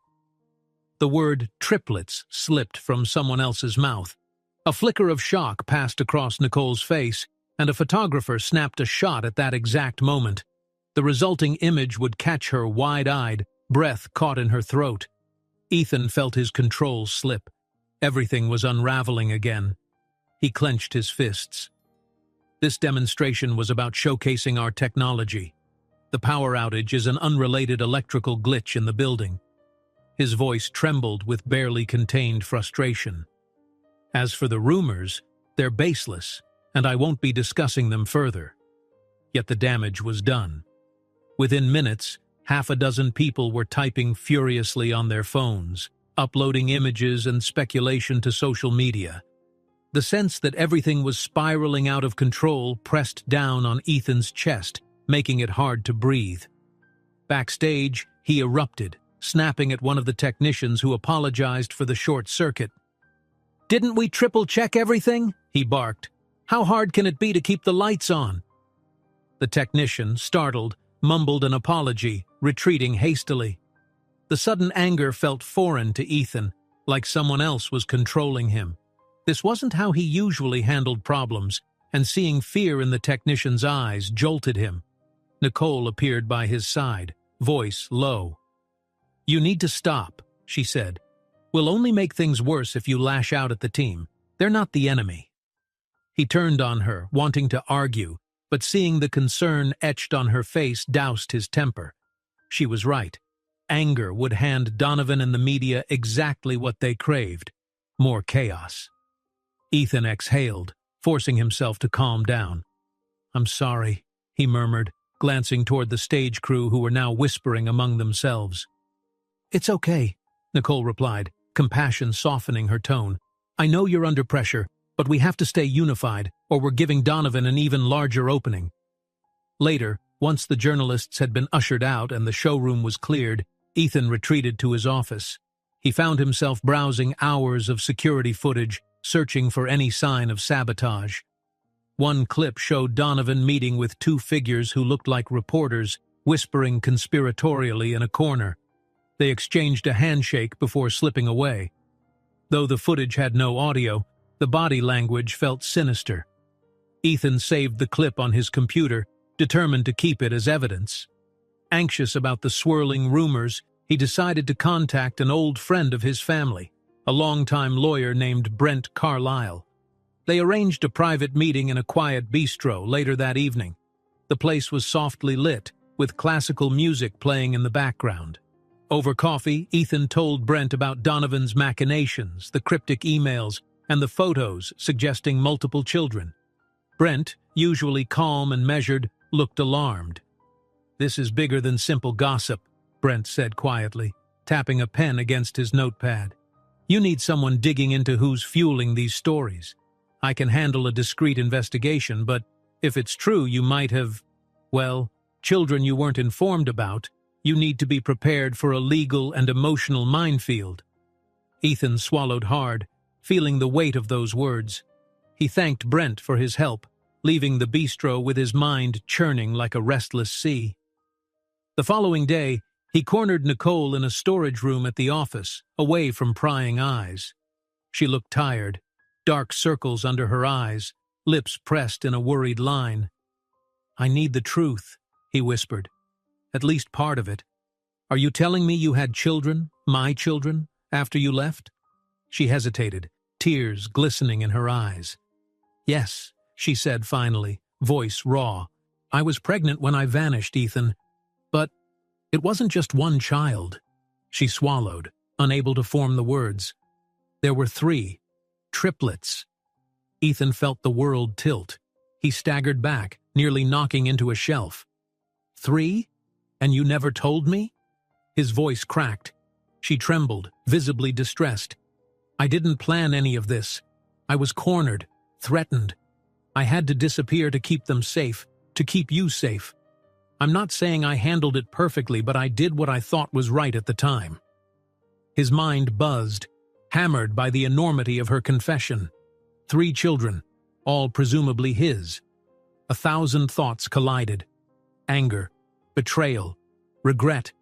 The word triplets slipped from someone else's mouth. A flicker of shock passed across Nicole's face, and a photographer snapped a shot at that exact moment. The resulting image would catch her wide-eyed, breath caught in her throat. Ethan felt his control slip. Everything was unraveling again. He clenched his fists. This demonstration was about showcasing our technology. The power outage is an unrelated electrical glitch in the building. His voice trembled with barely contained frustration. As for the rumors, they're baseless, and I won't be discussing them further. Yet the damage was done. Within minutes, half a dozen people were typing furiously on their phones, uploading images and speculation to social media. The sense that everything was spiraling out of control pressed down on Ethan's chest, making it hard to breathe. Backstage, he erupted, snapping at one of the technicians who apologized for the short circuit. "Didn't we triple-check everything?" he barked. "How hard can it be to keep the lights on?" The technician, startled, mumbled an apology, retreating hastily. The sudden anger felt foreign to Ethan, like someone else was controlling him. This wasn't how he usually handled problems, and seeing fear in the technician's eyes jolted him. Nicole appeared by his side, voice low. "You need to stop," she said. "We'll only make things worse if you lash out at the team. They're not the enemy." He turned on her, wanting to argue, but seeing the concern etched on her face doused his temper. She was right. Anger would hand Donovan and the media exactly what they craved: more chaos. Ethan exhaled, forcing himself to calm down. "I'm sorry," he murmured, glancing toward the stage crew who were now whispering among themselves. "It's okay," Nicole replied, compassion softening her tone. "I know you're under pressure, but we have to stay unified, or we're giving Donovan an even larger opening." Later, once the journalists had been ushered out and the showroom was cleared, Ethan retreated to his office. He found himself browsing hours of security footage, searching for any sign of sabotage. One clip showed Donovan meeting with two figures who looked like reporters, whispering conspiratorially in a corner. They exchanged a handshake before slipping away. Though the footage had no audio, the body language felt sinister. Ethan saved the clip on his computer, determined to keep it as evidence. Anxious about the swirling rumors, he decided to contact an old friend of his family, a longtime lawyer named Brent Carlisle. They arranged a private meeting in a quiet bistro later that evening. The place was softly lit, with classical music playing in the background. Over coffee, Ethan told Brent about Donovan's machinations, the cryptic emails, and the photos suggesting multiple children. Brent, usually calm and measured, looked alarmed. "This is bigger than simple gossip," Brent said quietly, tapping a pen against his notepad. "You need someone digging into who's fueling these stories. I can handle a discreet investigation, but if it's true you might have, well, children you weren't informed about, you need to be prepared for a legal and emotional minefield." Ethan swallowed hard, feeling the weight of those words. He thanked Brent for his help, leaving the bistro with his mind churning like a restless sea. The following day, he cornered Nicole in a storage room at the office, away from prying eyes. She looked tired, dark circles under her eyes, lips pressed in a worried line. "I need the truth," he whispered. "At least part of it. Are you telling me you had children, my children, after you left?" She hesitated, tears glistening in her eyes. "Yes," she said finally, voice raw. "I was pregnant when I vanished, Ethan. But it wasn't just one child." She swallowed, unable to form the words. "There were 3. Triplets." Ethan felt the world tilt. He staggered back, nearly knocking into a shelf. "3? And you never told me?" His voice cracked. She trembled, visibly distressed. "I didn't plan any of this. I was cornered, threatened. I had to disappear to keep them safe, to keep you safe. I'm not saying I handled it perfectly, but I did what I thought was right at the time." His mind buzzed, hammered by the enormity of her confession. 3 children, all presumably his. 1,000 thoughts collided. Anger, betrayal, regret,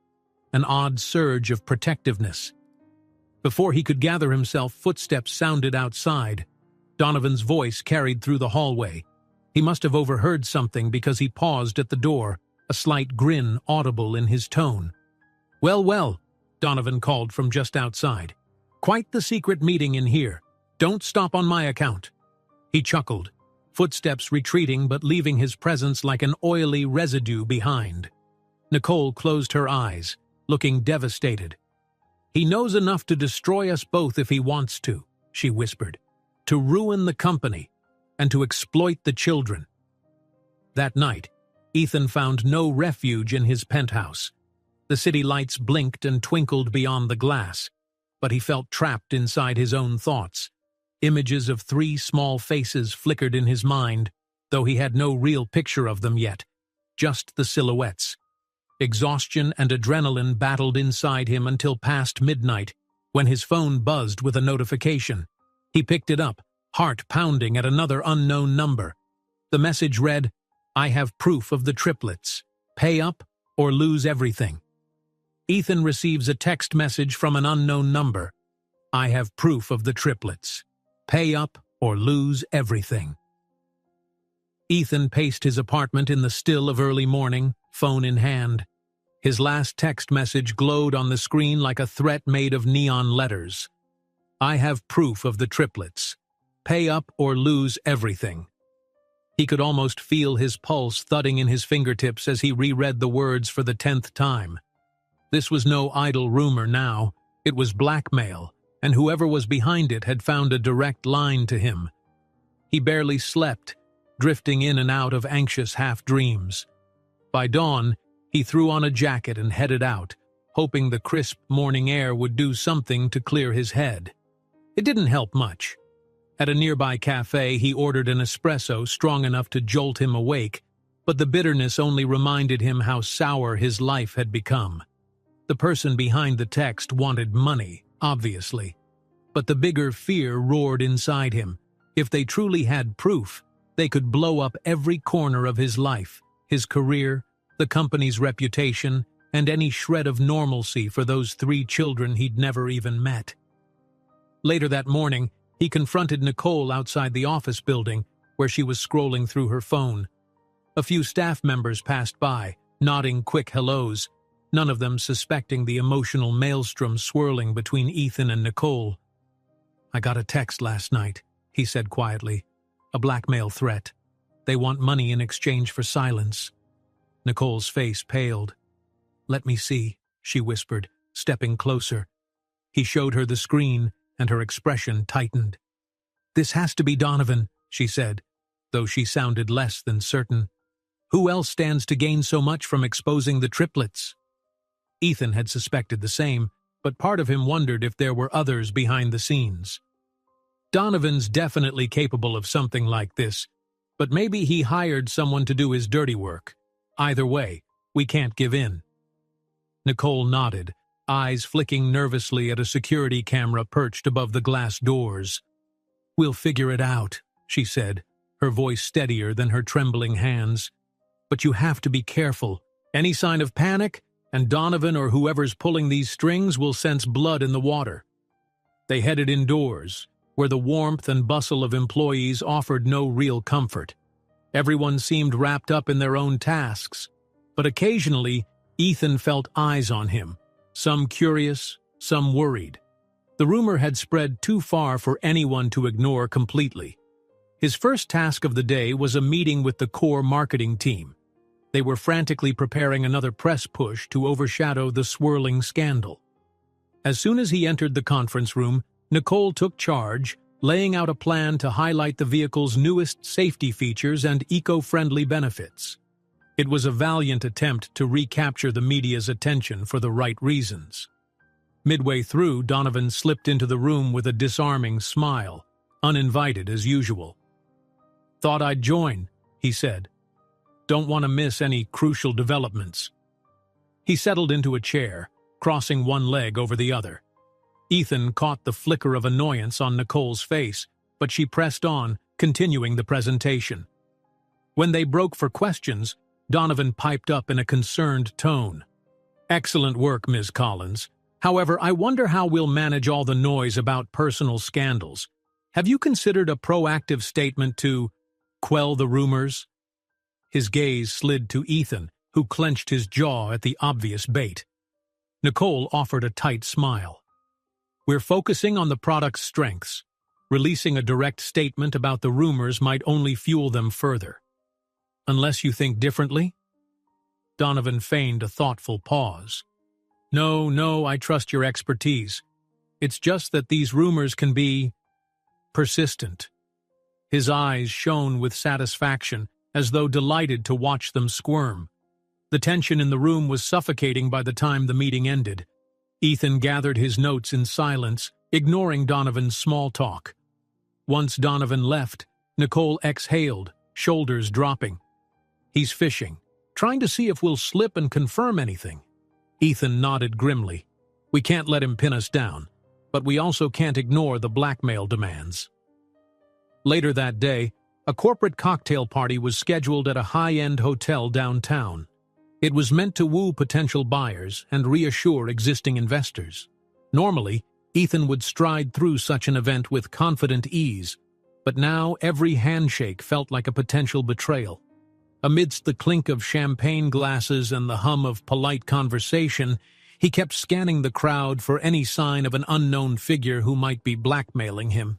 an odd surge of protectiveness. Before he could gather himself, footsteps sounded outside. Donovan's voice carried through the hallway. He must have overheard something because he paused at the door, a slight grin audible in his tone. "Well, well," Donovan called from just outside. "Quite the secret meeting in here. Don't stop on my account." He chuckled, footsteps retreating but leaving his presence like an oily residue behind. Nicole closed her eyes, looking devastated. "He knows enough to destroy us both if he wants to," she whispered. "To ruin the company, and to exploit the children." That night, Ethan found no refuge in his penthouse. The city lights blinked and twinkled beyond the glass, but he felt trapped inside his own thoughts. Images of 3 small faces flickered in his mind, though he had no real picture of them yet, just the silhouettes. Exhaustion and adrenaline battled inside him until past midnight, when his phone buzzed with a notification. He picked it up, heart pounding at another unknown number. The message read, "I have proof of the triplets. Pay up or lose everything." Ethan receives a text message from an unknown number. "I have proof of the triplets. Pay up or lose everything." Ethan paced his apartment in the still of early morning, phone in hand. His last text message glowed on the screen like a threat made of neon letters. "I have proof of the triplets. Pay up or lose everything." He could almost feel his pulse thudding in his fingertips as he reread the words for the 10th time. This was no idle rumor now. It was blackmail, and whoever was behind it had found a direct line to him. He barely slept, drifting in and out of anxious half-dreams. By dawn, he threw on a jacket and headed out, hoping the crisp morning air would do something to clear his head. It didn't help much. At a nearby cafe, he ordered an espresso strong enough to jolt him awake, but the bitterness only reminded him how sour his life had become. The person behind the text wanted money, obviously, but the bigger fear roared inside him. If they truly had proof, they could blow up every corner of his life, his career, the company's reputation, and any shred of normalcy for those 3 children he'd never even met. Later that morning, he confronted Nicole outside the office building, where she was scrolling through her phone. A few staff members passed by, nodding quick hellos, none of them suspecting the emotional maelstrom swirling between Ethan and Nicole. "I got a text last night," he said quietly. "A blackmail threat. They want money in exchange for silence." Nicole's face paled. "Let me see," she whispered, stepping closer. He showed her the screen, and her expression tightened. "This has to be Donovan," she said, though she sounded less than certain. "Who else stands to gain so much from exposing the triplets?" Ethan had suspected the same, but part of him wondered if there were others behind the scenes. "Donovan's definitely capable of something like this, but maybe he hired someone to do his dirty work. Either way, we can't give in." Nicole nodded, eyes flicking nervously at a security camera perched above the glass doors. "We'll figure it out," she said, her voice steadier than her trembling hands. "But you have to be careful. Any sign of panic, and Donovan or whoever's pulling these strings will sense blood in the water." They headed indoors, where the warmth and bustle of employees offered no real comfort. Everyone seemed wrapped up in their own tasks, but occasionally Ethan felt eyes on him, some curious, some worried. The rumor had spread too far for anyone to ignore completely. His first task of the day was a meeting with the core marketing team. They were frantically preparing another press push to overshadow the swirling scandal. As soon as he entered the conference room, Nicole took charge, laying out a plan to highlight the vehicle's newest safety features and eco-friendly benefits. It was a valiant attempt to recapture the media's attention for the right reasons. Midway through, Donovan slipped into the room with a disarming smile, uninvited as usual. "Thought I'd join," he said. "Don't want to miss any crucial developments." He settled into a chair, crossing one leg over the other. Ethan caught the flicker of annoyance on Nicole's face, but she pressed on, continuing the presentation. When they broke for questions, Donovan piped up in a concerned tone. "Excellent work, Ms. Collins. However, I wonder how we'll manage all the noise about personal scandals. Have you considered a proactive statement to quell the rumors? His gaze slid to Ethan, who clenched his jaw at the obvious bait. Nicole offered a tight smile. We're focusing on the product's strengths. Releasing a direct statement about the rumors might only fuel them further. Unless you think differently? Donovan feigned a thoughtful pause. No, I trust your expertise. It's just that these rumors can be persistent. His eyes shone with satisfaction, as though delighted to watch them squirm. The tension in the room was suffocating by the time the meeting ended. Ethan gathered his notes in silence, ignoring Donovan's small talk. Once Donovan left, Nicole exhaled, shoulders dropping. He's fishing, trying to see if we'll slip and confirm anything. Ethan nodded grimly. We can't let him pin us down, but we also can't ignore the blackmail demands. Later that day, a corporate cocktail party was scheduled at a high-end hotel downtown. It was meant to woo potential buyers and reassure existing investors. Normally, Ethan would stride through such an event with confident ease, but now every handshake felt like a potential betrayal. Amidst the clink of champagne glasses and the hum of polite conversation, he kept scanning the crowd for any sign of an unknown figure who might be blackmailing him.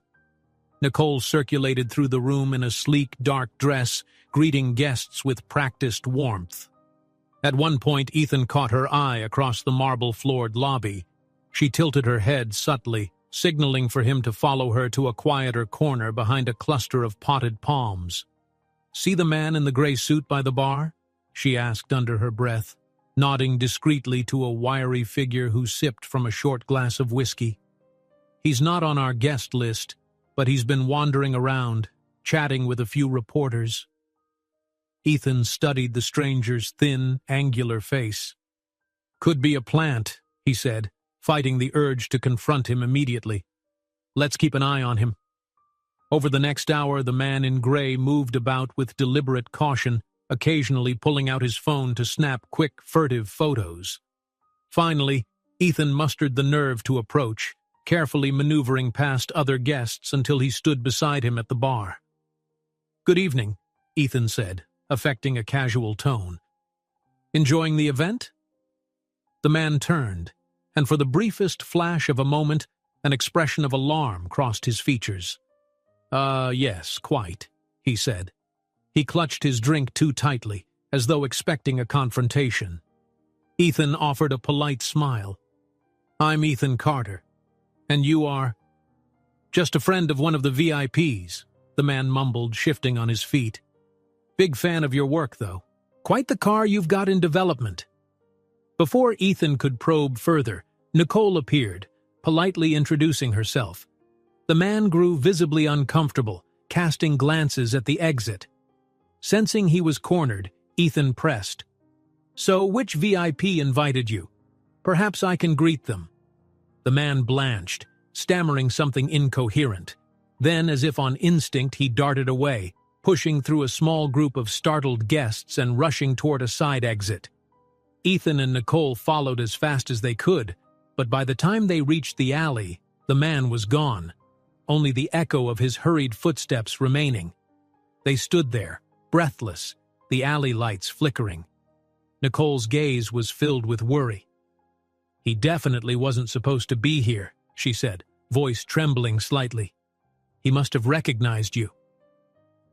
Nicole circulated through the room in a sleek, dark dress, greeting guests with practiced warmth. At one point, Ethan caught her eye across the marble-floored lobby. She tilted her head subtly, signaling for him to follow her to a quieter corner behind a cluster of potted palms. "See the man in the gray suit by the bar?" she asked under her breath, nodding discreetly to a wiry figure who sipped from a short glass of whiskey. "He's not on our guest list, but he's been wandering around, chatting with a few reporters." Ethan studied the stranger's thin, angular face. "Could be a plant," he said, fighting the urge to confront him immediately. "Let's keep an eye on him." Over the next hour, the man in gray moved about with deliberate caution, occasionally pulling out his phone to snap quick, furtive photos. Finally, Ethan mustered the nerve to approach, carefully maneuvering past other guests until he stood beside him at the bar. "Good evening," Ethan said, affecting a casual tone. "Enjoying the event?" The man turned, and for the briefest flash of a moment, an expression of alarm crossed his features. Yes, quite," he said. He clutched his drink too tightly, as though expecting a confrontation. Ethan offered a polite smile. "I'm Ethan Carter. And you are?" "Just a friend of one of the VIPs," the man mumbled, shifting on his feet. "Big fan of your work, though. Quite the car you've got in development." Before Ethan could probe further, Nicole appeared, politely introducing herself. The man grew visibly uncomfortable, casting glances at the exit. Sensing he was cornered, Ethan pressed. "So which VIP invited you? Perhaps I can greet them." The man blanched, stammering something incoherent. Then, as if on instinct, he darted away, pushing through a small group of startled guests and rushing toward a side exit. Ethan and Nicole followed as fast as they could, but by the time they reached the alley, the man was gone, only the echo of his hurried footsteps remaining. They stood there, breathless, the alley lights flickering. Nicole's gaze was filled with worry. "He definitely wasn't supposed to be here," she said, voice trembling slightly. "He must have recognized you."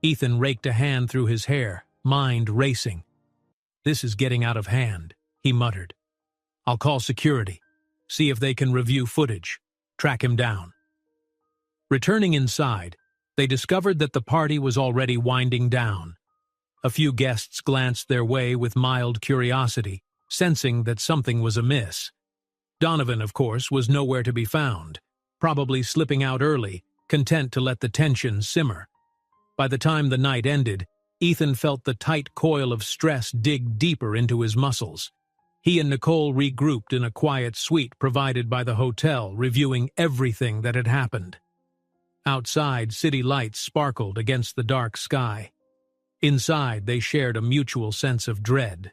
Ethan raked a hand through his hair, mind racing. "This is getting out of hand," he muttered. "I'll call security, see if they can review footage, track him down." Returning inside, they discovered that the party was already winding down. A few guests glanced their way with mild curiosity, sensing that something was amiss. Donovan, of course, was nowhere to be found, probably slipping out early, content to let the tension simmer. By the time the night ended, Ethan felt the tight coil of stress dig deeper into his muscles. He and Nicole regrouped in a quiet suite provided by the hotel, reviewing everything that had happened. Outside, city lights sparkled against the dark sky. Inside, they shared a mutual sense of dread.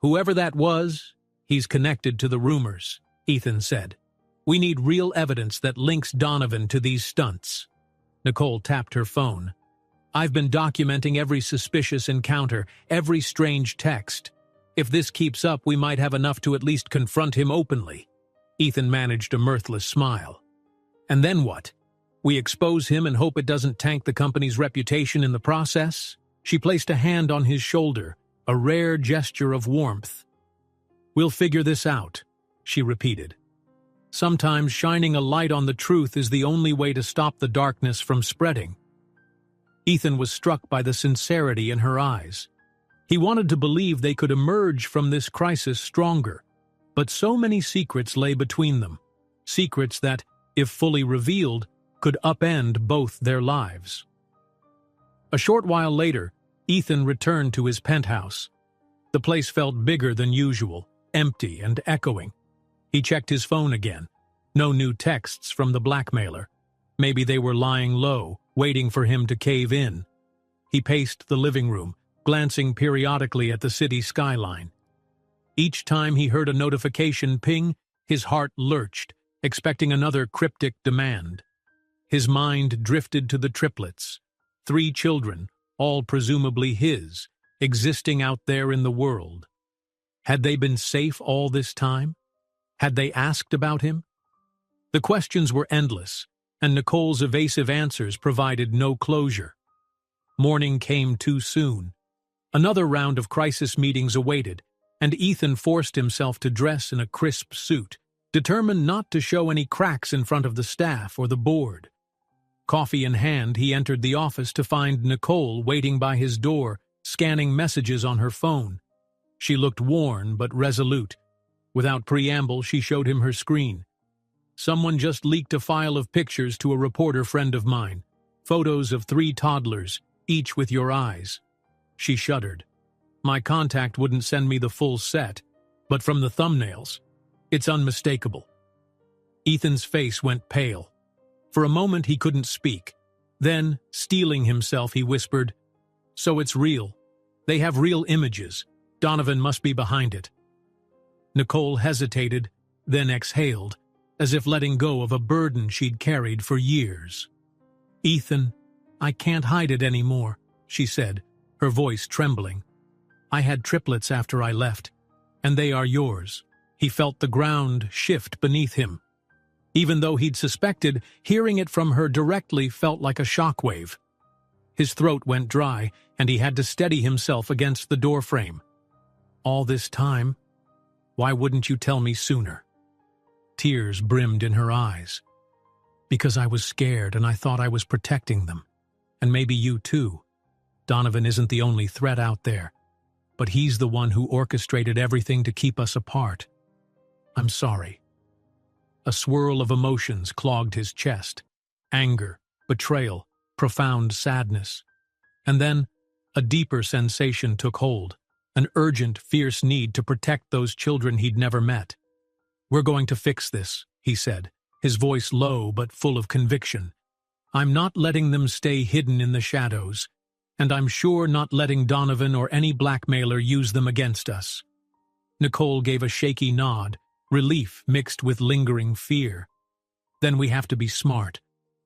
"Whoever that was, he's connected to the rumors," Ethan said. "We need real evidence that links Donovan to these stunts." Nicole tapped her phone. "I've been documenting every suspicious encounter, every strange text. If this keeps up, we might have enough to at least confront him openly." Ethan managed a mirthless smile. "And then what? We expose him and hope it doesn't tank the company's reputation in the process?" She placed a hand on his shoulder, a rare gesture of warmth. "We'll figure this out," she repeated. "Sometimes shining a light on the truth is the only way to stop the darkness from spreading." Ethan was struck by the sincerity in her eyes. He wanted to believe they could emerge from this crisis stronger, but so many secrets lay between them, secrets that, if fully revealed, could upend both their lives. A short while later, Ethan returned to his penthouse. The place felt bigger than usual, empty and echoing. He checked his phone again. No new texts from the blackmailer. Maybe they were lying low, waiting for him to cave in. He paced the living room, glancing periodically at the city skyline. Each time he heard a notification ping, his heart lurched, expecting another cryptic demand. His mind drifted to the triplets, 3 children, all presumably his, existing out there in the world. Had they been safe all this time? Had they asked about him? The questions were endless, and Nicole's evasive answers provided no closure. Morning came too soon. Another round of crisis meetings awaited, and Ethan forced himself to dress in a crisp suit, determined not to show any cracks in front of the staff or the board. Coffee in hand, he entered the office to find Nicole waiting by his door, scanning messages on her phone. She looked worn but resolute. Without preamble, she showed him her screen. "Someone just leaked a file of pictures to a reporter friend of mine. Photos of 3 toddlers, each with your eyes." She shuddered. "My contact wouldn't send me the full set, but from the thumbnails, it's unmistakable." Ethan's face went pale. For a moment he couldn't speak. Then, steeling himself, he whispered, "So it's real. They have real images. Donovan must be behind it." Nicole hesitated, then exhaled, as if letting go of a burden she'd carried for years. "Ethan, I can't hide it anymore," she said, her voice trembling. "I had triplets after I left, and they are yours." He felt the ground shift beneath him. Even though he'd suspected, hearing it from her directly felt like a shockwave. His throat went dry, and he had to steady himself against the doorframe. "All this time? Why wouldn't you tell me sooner?" Tears brimmed in her eyes. "Because I was scared and I thought I was protecting them. And maybe you too. Donovan isn't the only threat out there, but he's the one who orchestrated everything to keep us apart. I'm sorry." A swirl of emotions clogged his chest. Anger, betrayal, profound sadness. And then, a deeper sensation took hold, an urgent, fierce need to protect those children he'd never met. "We're going to fix this," he said, his voice low but full of conviction. "I'm not letting them stay hidden in the shadows, and I'm sure not letting Donovan or any blackmailer use them against us." Nicole gave a shaky nod, relief mixed with lingering fear. "Then we have to be smart.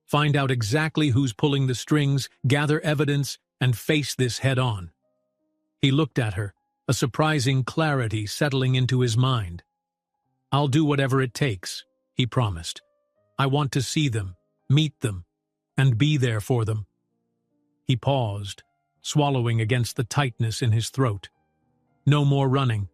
Find out exactly who's pulling the strings, gather evidence, and face this head-on." He looked at her, a surprising clarity settling into his mind. "I'll do whatever it takes," he promised. "I want to see them, meet them, and be there for them." He paused, swallowing against the tightness in his throat. No more running.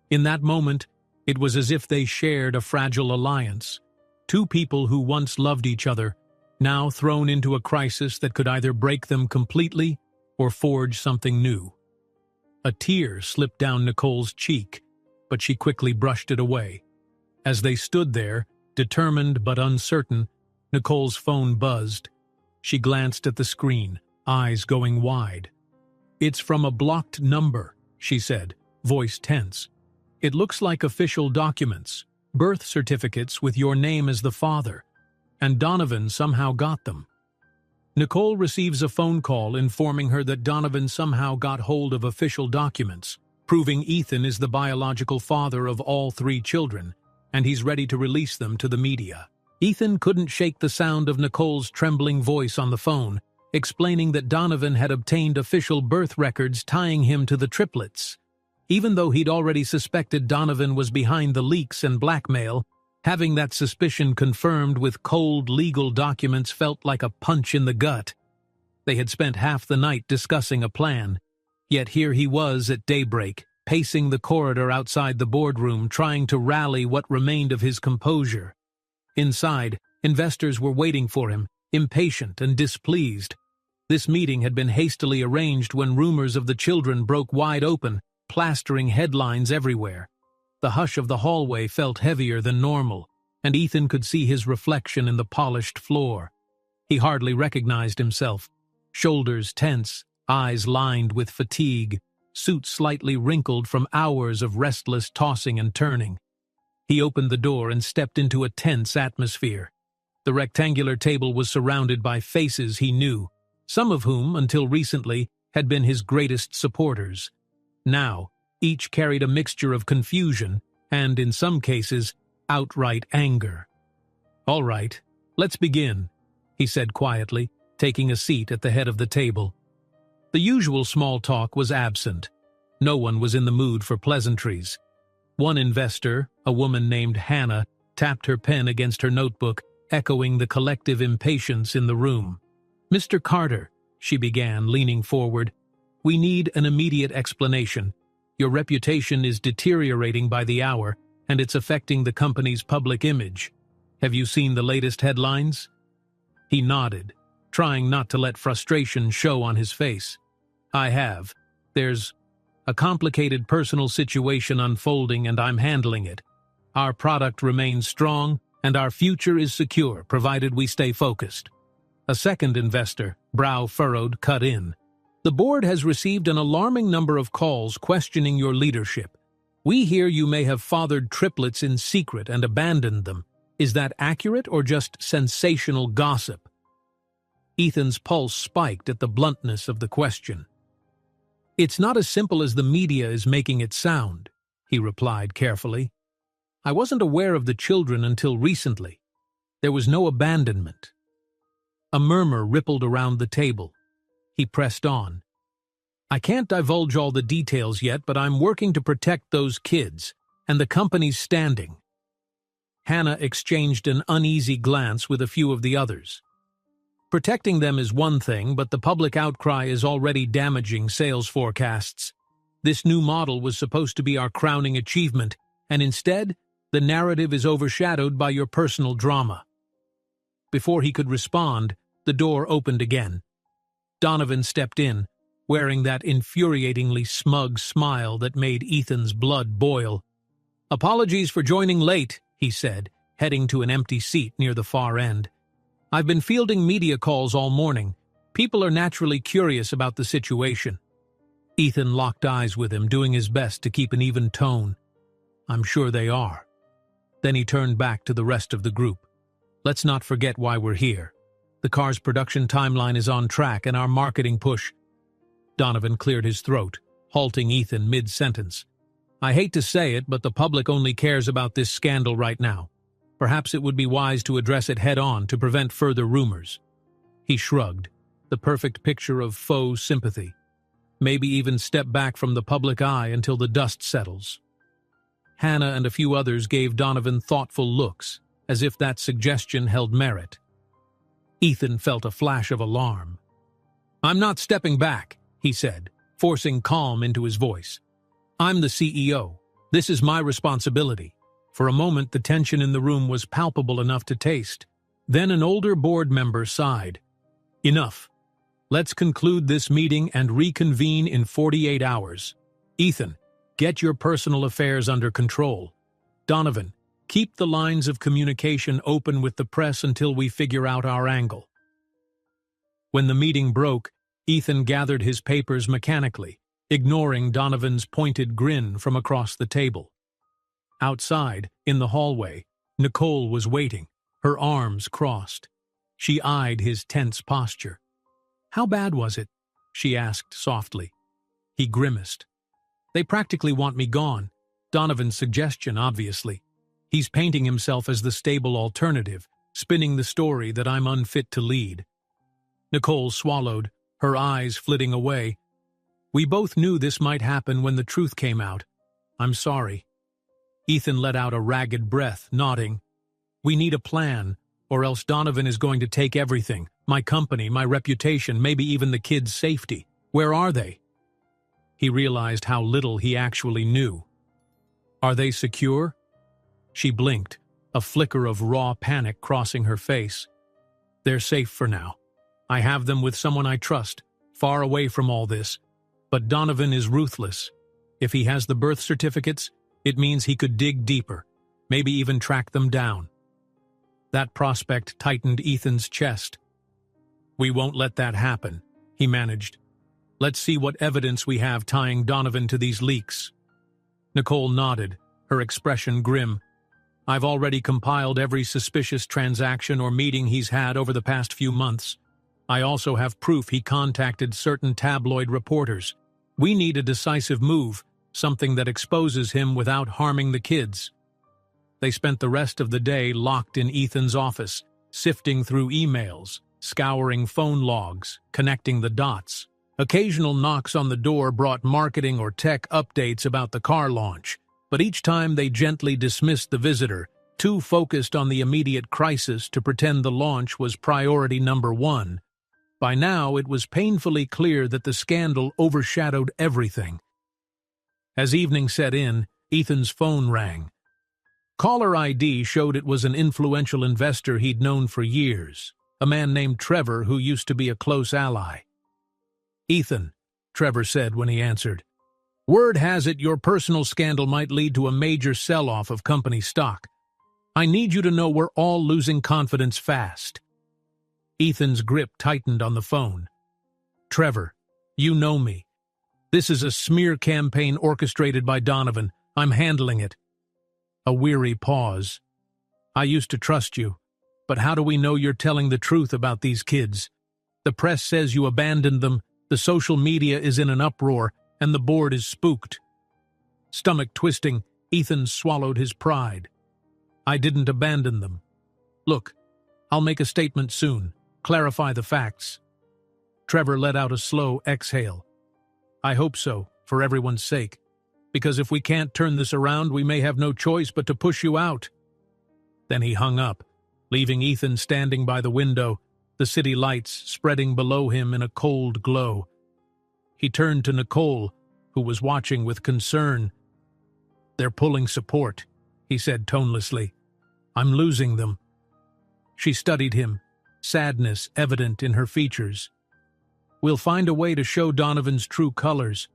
In that moment, it was as if they shared a fragile alliance. 2 people who once loved each other, now thrown into a crisis that could either break them completely or forge something new. A tear slipped down Nicole's cheek, but she quickly brushed it away. As they stood there, determined but uncertain, Nicole's phone buzzed. She glanced at the screen, eyes going wide. "It's from a blocked number," she said, voice tense. "It looks like official documents, birth certificates with your name as the father, and Donovan somehow got them." Nicole receives a phone call informing her that Donovan somehow got hold of official documents, proving Ethan is the biological father of all 3 children, and he's ready to release them to the media. Ethan couldn't shake the sound of Nicole's trembling voice on the phone, explaining that Donovan had obtained official birth records tying him to the triplets. Even though he'd already suspected Donovan was behind the leaks and blackmail, having that suspicion confirmed with cold legal documents felt like a punch in the gut. They had spent half the night discussing a plan, yet here he was at daybreak, pacing the corridor outside the boardroom, trying to rally what remained of his composure. Inside, investors were waiting for him, impatient and displeased. This meeting had been hastily arranged when rumors of the children broke wide open, plastering headlines everywhere. The hush of the hallway felt heavier than normal, and Ethan could see his reflection in the polished floor. He hardly recognized himself. Shoulders tense, eyes lined with fatigue, suit slightly wrinkled from hours of restless tossing and turning. He opened the door and stepped into a tense atmosphere. The rectangular table was surrounded by faces he knew, some of whom, until recently, had been his greatest supporters. Now, each carried a mixture of confusion and, in some cases, outright anger. "All right, let's begin," he said quietly, taking a seat at the head of the table. The usual small talk was absent. No one was in the mood for pleasantries. One investor, a woman named Hannah, tapped her pen against her notebook, echoing the collective impatience in the room. "Mr. Carter," she began, leaning forward, "we need an immediate explanation. Your reputation is deteriorating by the hour, and it's affecting the company's public image. Have you seen the latest headlines?" He nodded, trying not to let frustration show on his face. "I have. There's a complicated personal situation unfolding, and I'm handling it. Our product remains strong, and our future is secure, provided we stay focused." A second investor, brow furrowed, cut in. "The board has received an alarming number of calls questioning your leadership. We hear you may have fathered triplets in secret and abandoned them. Is that accurate or just sensational gossip?" Ethan's pulse spiked at the bluntness of the question. "It's not as simple as the media is making it sound," he replied carefully. "I wasn't aware of the children until recently. There was no abandonment." A murmur rippled around the table. He pressed on. "I can't divulge all the details yet, but I'm working to protect those kids and the company's standing." Hannah exchanged an uneasy glance with a few of the others. "Protecting them is one thing, but the public outcry is already damaging sales forecasts. This new model was supposed to be our crowning achievement, and instead, the narrative is overshadowed by your personal drama." Before he could respond, the door opened again. Donovan stepped in, wearing that infuriatingly smug smile that made Ethan's blood boil. "Apologies for joining late," he said, heading to an empty seat near the far end. "I've been fielding media calls all morning. People are naturally curious about the situation." Ethan locked eyes with him, doing his best to keep an even tone. "I'm sure they are." Then he turned back to the rest of the group. "Let's not forget why we're here. The car's production timeline is on track, and our marketing push—" Donovan cleared his throat, halting Ethan mid-sentence. "I hate to say it, but the public only cares about this scandal right now. Perhaps it would be wise to address it head-on to prevent further rumors." He shrugged, the perfect picture of faux sympathy. "Maybe even step back from the public eye until the dust settles." Hannah and a few others gave Donovan thoughtful looks, as if that suggestion held merit. Ethan felt a flash of alarm. "I'm not stepping back," he said, forcing calm into his voice. "I'm the CEO. This is my responsibility." For a moment, the tension in the room was palpable enough to taste. Then an older board member sighed. "Enough. Let's conclude this meeting and reconvene in 48 hours. Ethan, get your personal affairs under control. Donovan, keep the lines of communication open with the press until we figure out our angle." When the meeting broke, Ethan gathered his papers mechanically, ignoring Donovan's pointed grin from across the table. Outside, in the hallway, Nicole was waiting, her arms crossed. She eyed his tense posture. "How bad was it?" she asked softly. He grimaced. "They practically want me gone." Donovan's suggestion, obviously. He's painting himself as the stable alternative, spinning the story that I'm unfit to lead. Nicole swallowed, her eyes flitting away. We both knew this might happen when the truth came out. I'm sorry. Ethan let out a ragged breath, nodding. We need a plan, or else Donovan is going to take everything. My company, my reputation, maybe even the kids' safety. Where are they? He realized how little he actually knew. Are they secure? She blinked, a flicker of raw panic crossing her face. They're safe for now. I have them with someone I trust, far away from all this. But Donovan is ruthless. If he has the birth certificates, it means he could dig deeper, maybe even track them down. That prospect tightened Ethan's chest. We won't let that happen, he managed. Let's see what evidence we have tying Donovan to these leaks. Nicole nodded, her expression grim. I've already compiled every suspicious transaction or meeting he's had over the past few months. I also have proof he contacted certain tabloid reporters. We need a decisive move, something that exposes him without harming the kids. They spent the rest of the day locked in Ethan's office, sifting through emails, scouring phone logs, connecting the dots. Occasional knocks on the door brought marketing or tech updates about the car launch, but each time they gently dismissed the visitor, too focused on the immediate crisis to pretend the launch was priority number one. By now, it was painfully clear that the scandal overshadowed everything. As evening set in, Ethan's phone rang. Caller ID showed it was an influential investor he'd known for years, a man named Trevor who used to be a close ally. Ethan, Trevor said when he answered, word has it your personal scandal might lead to a major sell-off of company stock. I need you to know we're all losing confidence fast. Ethan's grip tightened on the phone. Trevor, you know me. This is a smear campaign orchestrated by Donovan. I'm handling it. A weary pause. I used to trust you, but how do we know you're telling the truth about these kids? The press says you abandoned them, the social media is in an uproar, and the board is spooked. Stomach twisting, Ethan swallowed his pride. I didn't abandon them. Look, I'll make a statement soon. Clarify the facts. Trevor let out a slow exhale. I hope so, for everyone's sake. Because if we can't turn this around, we may have no choice but to push you out. Then he hung up, leaving Ethan standing by the window, the city lights spreading below him in a cold glow. He turned to Nicole, who was watching with concern. They're pulling support, he said tonelessly. I'm losing them. She studied him, sadness evident in her features. We'll find a way to show Donovan's true colors.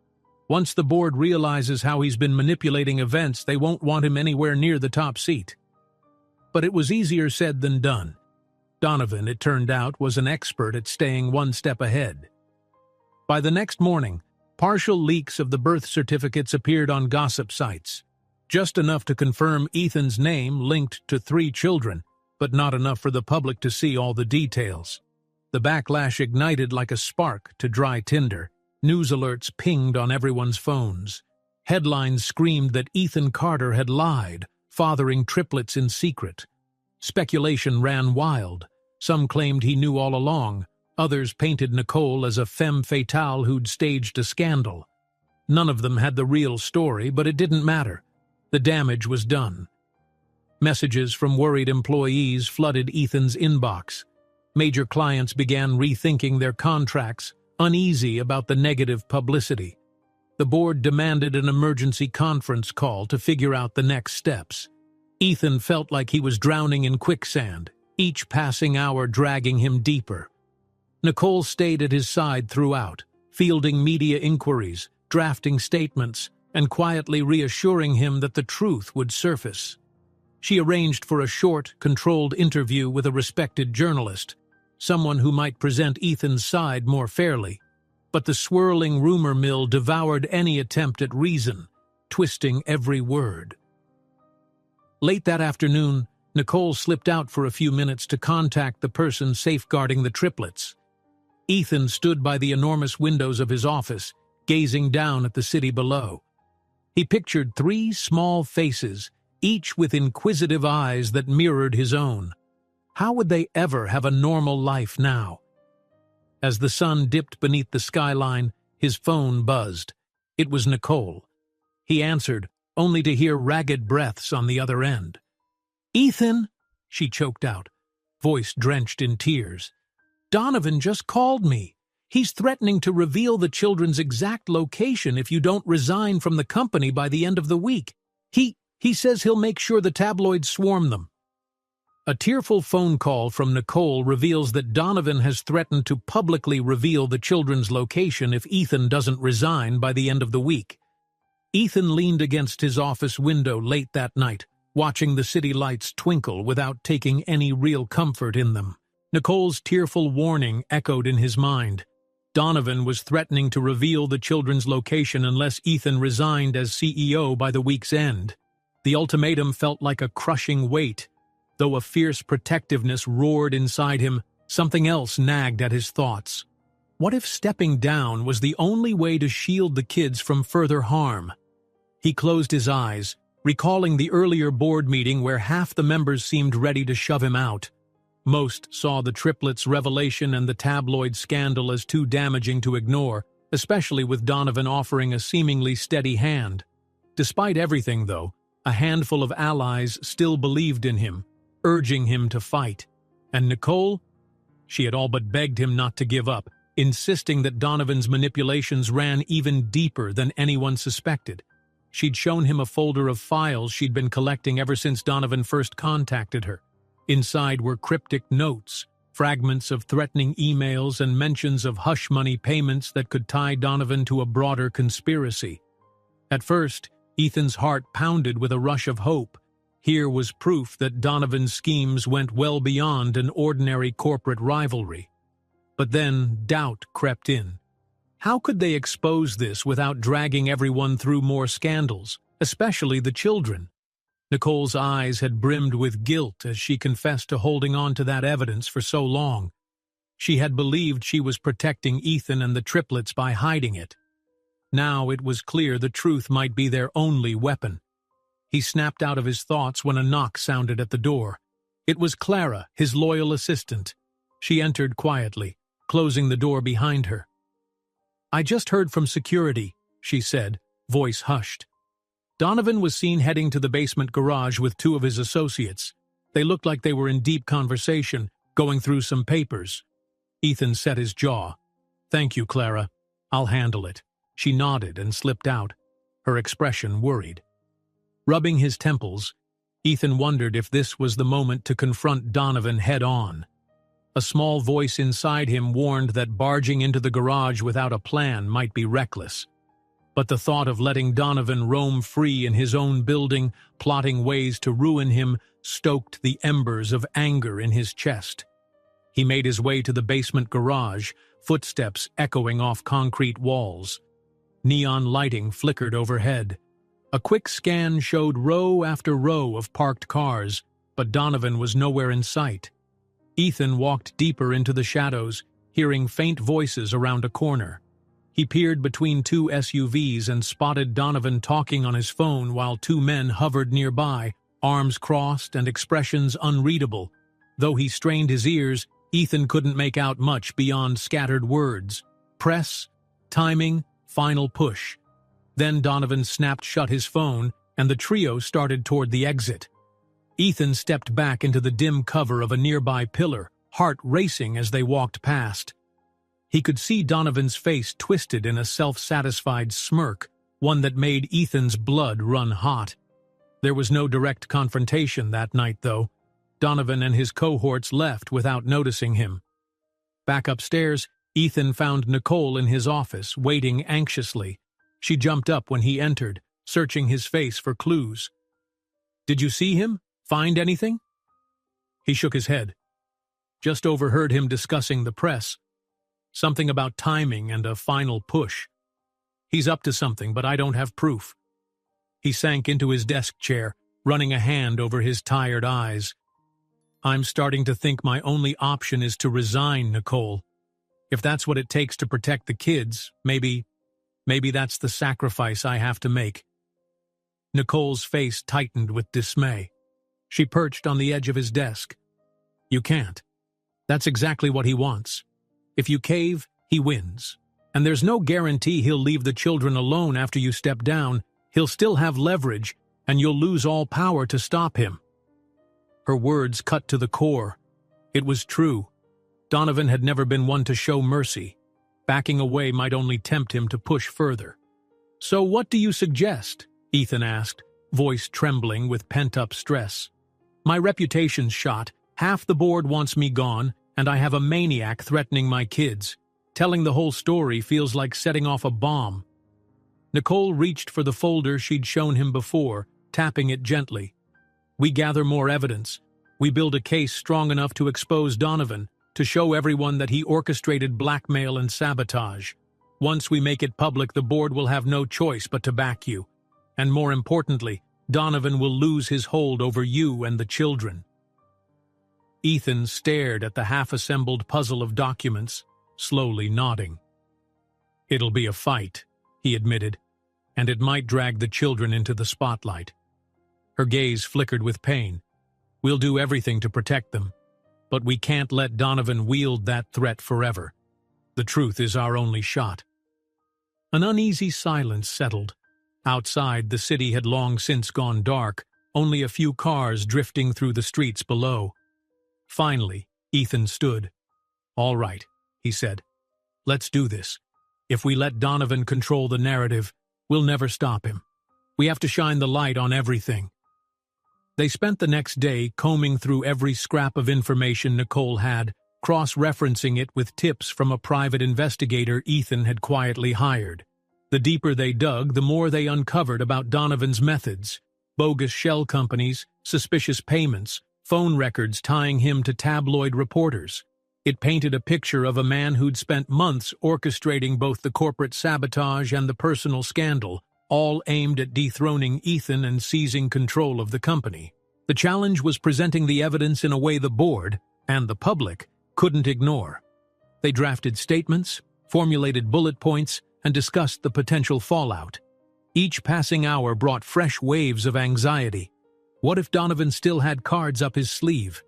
Once the board realizes how he's been manipulating events, they won't want him anywhere near the top seat. But it was easier said than done. Donovan, it turned out, was an expert at staying one step ahead. By the next morning, partial leaks of the birth certificates appeared on gossip sites. Just enough to confirm Ethan's name linked to 3 children, but not enough for the public to see all the details. The backlash ignited like a spark to dry tinder. News alerts pinged on everyone's phones. Headlines screamed that Ethan Carter had lied, fathering triplets in secret. Speculation ran wild. Some claimed he knew all along. Others painted Nicole as a femme fatale who'd staged a scandal. None of them had the real story, but it didn't matter. The damage was done. Messages from worried employees flooded Ethan's inbox. Major clients began rethinking their contracts, uneasy about the negative publicity. The board demanded an emergency conference call to figure out the next steps. Ethan felt like he was drowning in quicksand, each passing hour dragging him deeper. Nicole stayed at his side throughout, fielding media inquiries, drafting statements, and quietly reassuring him that the truth would surface. She arranged for a short, controlled interview with a respected journalist, someone who might present Ethan's side more fairly. But the swirling rumor mill devoured any attempt at reason, twisting every word. Late that afternoon, Nicole slipped out for a few minutes to contact the person safeguarding the triplets. Ethan stood by the enormous windows of his office, gazing down at the city below. He pictured 3 small faces, each with inquisitive eyes that mirrored his own. How would they ever have a normal life now? As the sun dipped beneath the skyline, his phone buzzed. It was Nicole. He answered, only to hear ragged breaths on the other end. "Ethan," she choked out, voice drenched in tears. "Donovan just called me. He's threatening to reveal the children's exact location if you don't resign from the company by the end of the week. He says he'll make sure the tabloids swarm them." A tearful phone call from Nicole reveals that Donovan has threatened to publicly reveal the children's location if Ethan doesn't resign by the end of the week. Ethan leaned against his office window late that night, watching the city lights twinkle without taking any real comfort in them. Nicole's tearful warning echoed in his mind. Donovan was threatening to reveal the children's location unless Ethan resigned as CEO by the week's end. The ultimatum felt like a crushing weight. Though a fierce protectiveness roared inside him, something else nagged at his thoughts. What if stepping down was the only way to shield the kids from further harm? He closed his eyes, recalling the earlier board meeting where half the members seemed ready to shove him out. Most saw the triplets' revelation and the tabloid scandal as too damaging to ignore, especially with Donovan offering a seemingly steady hand. Despite everything, though, a handful of allies still believed in him, urging him to fight. And Nicole? She had all but begged him not to give up, insisting that Donovan's manipulations ran even deeper than anyone suspected. She'd shown him a folder of files she'd been collecting ever since Donovan first contacted her. Inside were cryptic notes, fragments of threatening emails, and mentions of hush money payments that could tie Donovan to a broader conspiracy. At first, Ethan's heart pounded with a rush of hope. Here was proof that Donovan's schemes went well beyond an ordinary corporate rivalry. But then doubt crept in. How could they expose this without dragging everyone through more scandals, especially the children? Nicole's eyes had brimmed with guilt as she confessed to holding on to that evidence for so long. She had believed she was protecting Ethan and the triplets by hiding it. Now it was clear the truth might be their only weapon. He snapped out of his thoughts when a knock sounded at the door. It was Clara, his loyal assistant. She entered quietly, closing the door behind her. "I just heard from security," she said, voice hushed. Donovan was seen heading to the basement garage with two of his associates. They looked like they were in deep conversation, going through some papers. Ethan set his jaw. "Thank you, Clara. I'll handle it." She nodded and slipped out, her expression worried. Rubbing his temples, Ethan wondered if this was the moment to confront Donovan head-on. A small voice inside him warned that barging into the garage without a plan might be reckless. But the thought of letting Donovan roam free in his own building, plotting ways to ruin him, stoked the embers of anger in his chest. He made his way to the basement garage, footsteps echoing off concrete walls. Neon lighting flickered overhead. A quick scan showed row after row of parked cars, but Donovan was nowhere in sight. Ethan walked deeper into the shadows, hearing faint voices around a corner. He peered between two SUVs and spotted Donovan talking on his phone while two men hovered nearby, arms crossed and expressions unreadable. Though he strained his ears, Ethan couldn't make out much beyond scattered words. Press, timing, final push. Then Donovan snapped shut his phone, and the trio started toward the exit. Ethan stepped back into the dim cover of a nearby pillar, heart racing as they walked past. He could see Donovan's face twisted in a self-satisfied smirk, one that made Ethan's blood run hot. There was no direct confrontation that night, though. Donovan and his cohorts left without noticing him. Back upstairs, Ethan found Nicole in his office, waiting anxiously. She jumped up when he entered, searching his face for clues. "Did you see him? Find anything?" He shook his head. "Just overheard him discussing the press. Something about timing and a final push. He's up to something, but I don't have proof." He sank into his desk chair, running a hand over his tired eyes. "I'm starting to think my only option is to resign, Nicole. If that's what it takes to protect the kids, maybe that's the sacrifice I have to make." Nicole's face tightened with dismay. She perched on the edge of his desk. You can't. That's exactly what he wants. If you cave, he wins. And there's no guarantee he'll leave the children alone after you step down. He'll still have leverage, and you'll lose all power to stop him. Her words cut to the core. It was true. Donovan had never been one to show mercy. Backing away might only tempt him to push further. So what do you suggest? Ethan asked, voice trembling with pent-up stress. My reputation's shot. Half the board wants me gone, and I have a maniac threatening my kids. Telling the whole story feels like setting off a bomb. Nicole reached for the folder she'd shown him before, tapping it gently. We gather more evidence. We build a case strong enough to expose Donovan, to show everyone that he orchestrated blackmail and sabotage. Once we make it public, the board will have no choice but to back you. And more importantly, Donovan will lose his hold over you and the children. Ethan stared at the half-assembled puzzle of documents, slowly nodding. It'll be a fight, he admitted, and it might drag the children into the spotlight. Her gaze flickered with pain. We'll do everything to protect them, but we can't let Donovan wield that threat forever. The truth is our only shot. An uneasy silence settled. Outside, the city had long since gone dark, only a few cars drifting through the streets below. Finally, Ethan stood. All right, he said. Let's do this. If we let Donovan control the narrative, we'll never stop him. We have to shine the light on everything. They spent the next day combing through every scrap of information Nicole had, cross-referencing it with tips from a private investigator Ethan had quietly hired. The deeper they dug, the more they uncovered about Donovan's methods: bogus shell companies, suspicious payments, phone records tying him to tabloid reporters. It painted a picture of a man who'd spent months orchestrating both the corporate sabotage and the personal scandal, all aimed at dethroning Ethan and seizing control of the company. The challenge was presenting the evidence in a way the board, and the public, couldn't ignore. They drafted statements, formulated bullet points, and discussed the potential fallout. Each passing hour brought fresh waves of anxiety. What if Donovan still had cards up his sleeve?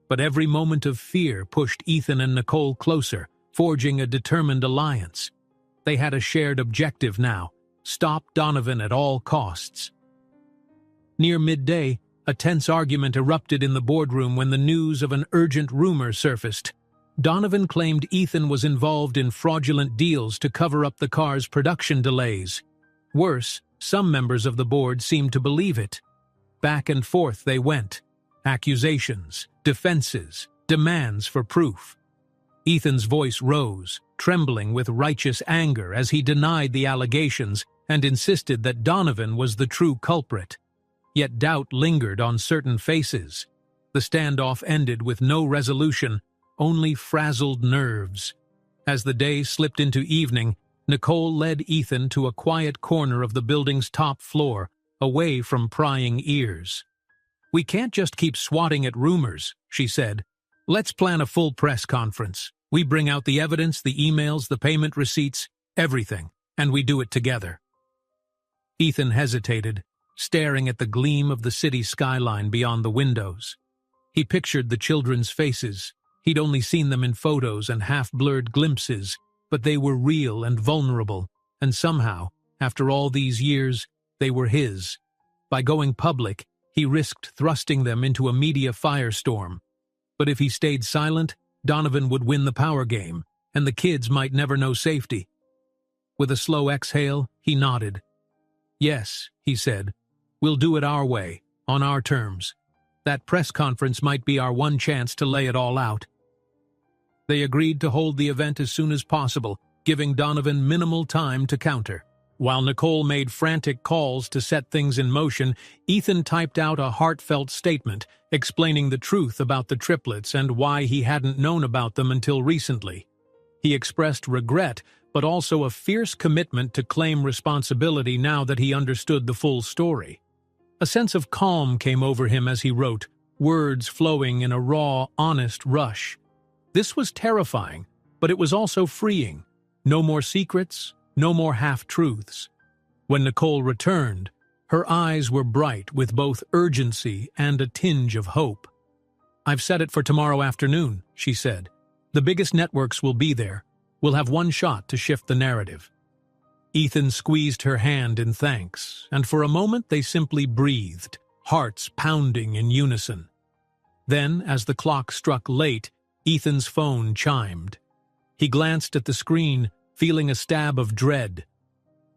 But every moment of fear pushed Ethan and Nicole closer, forging a determined alliance. They had a shared objective now: stop Donovan at all costs. Near midday, a tense argument erupted in the boardroom when the news of an urgent rumor surfaced. Donovan claimed Ethan was involved in fraudulent deals to cover up the car's production delays. Worse, some members of the board seemed to believe it. Back and forth they went. Accusations, defenses, demands for proof. Ethan's voice rose, trembling with righteous anger as he denied the allegations and insisted that Donovan was the true culprit. Yet doubt lingered on certain faces. The standoff ended with no resolution, only frazzled nerves. As the day slipped into evening, Nicole led Ethan to a quiet corner of the building's top floor, away from prying ears. We can't just keep swatting at rumors, she said. Let's plan a full press conference. We bring out the evidence, the emails, the payment receipts, everything, and we do it together. Ethan hesitated, staring at the gleam of the city skyline beyond the windows. He pictured the children's faces. He'd only seen them in photos and half-blurred glimpses, but they were real and vulnerable, and somehow, after all these years, they were his. By going public, he risked thrusting them into a media firestorm. But if he stayed silent, Donovan would win the power game, and the kids might never know safety. With a slow exhale, he nodded. Yes, he said, we'll do it our way, on our terms. That press conference might be our one chance to lay it all out. They agreed to hold the event as soon as possible, giving Donovan minimal time to counter. While Nicole made frantic calls to set things in motion, Ethan typed out a heartfelt statement explaining the truth about the triplets and why he hadn't known about them until recently. He expressed regret, but also a fierce commitment to claim responsibility now that he understood the full story. A sense of calm came over him as he wrote, words flowing in a raw, honest rush. This was terrifying, but it was also freeing. No more secrets, no more half-truths. When Nicole returned, Her eyes were bright with both urgency and a tinge of hope. "I've set it for tomorrow afternoon," she said. "The biggest networks will be there. We'll have one shot to shift the narrative." Ethan squeezed her hand in thanks, and for a moment they simply breathed, hearts pounding in unison. Then, as the clock struck late, Ethan's phone chimed. He glanced at the screen, feeling a stab of dread.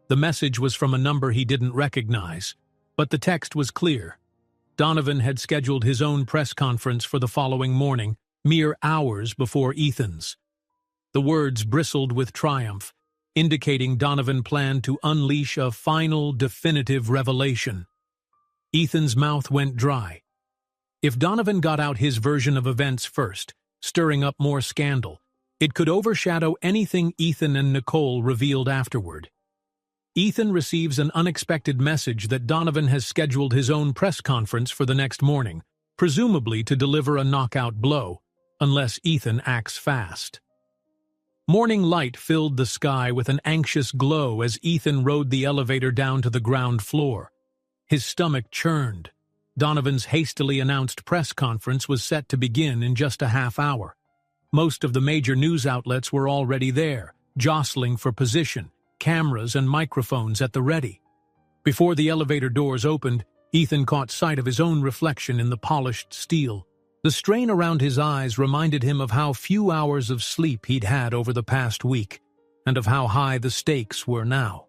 The message was from a number he didn't recognize, but the text was clear. Donovan had scheduled his own press conference for the following morning, mere hours before Ethan's. The words bristled with triumph, indicating Donovan planned to unleash a final, definitive revelation. Ethan's mouth went dry. If Donovan got out his version of events first, stirring up more scandal, it could overshadow anything Ethan and Nicole revealed afterward. Ethan receives an unexpected message that Donovan has scheduled his own press conference for the next morning, presumably to deliver a knockout blow, unless Ethan acts fast. Morning light filled the sky with an anxious glow as Ethan rode the elevator down to the ground floor. His stomach churned. Donovan's hastily announced press conference was set to begin in just a half hour. Most of the major news outlets were already there, jostling for position, cameras and microphones at the ready. Before the elevator doors opened, Ethan caught sight of his own reflection in the polished steel. The strain around his eyes reminded him of how few hours of sleep he'd had over the past week, and of how high the stakes were now.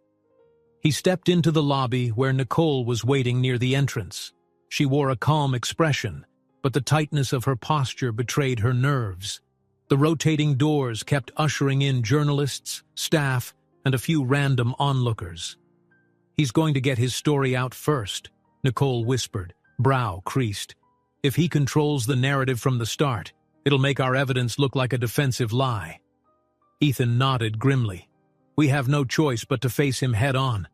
He stepped into the lobby where Nicole was waiting near the entrance. She wore a calm expression, but the tightness of her posture betrayed her nerves. The rotating doors kept ushering in journalists, staff, and a few random onlookers. "He's going to get his story out first," Nicole whispered, brow creased. "If he controls the narrative from the start, it'll make our evidence look like a defensive lie." Ethan nodded grimly. "We have no choice but to face him head-on.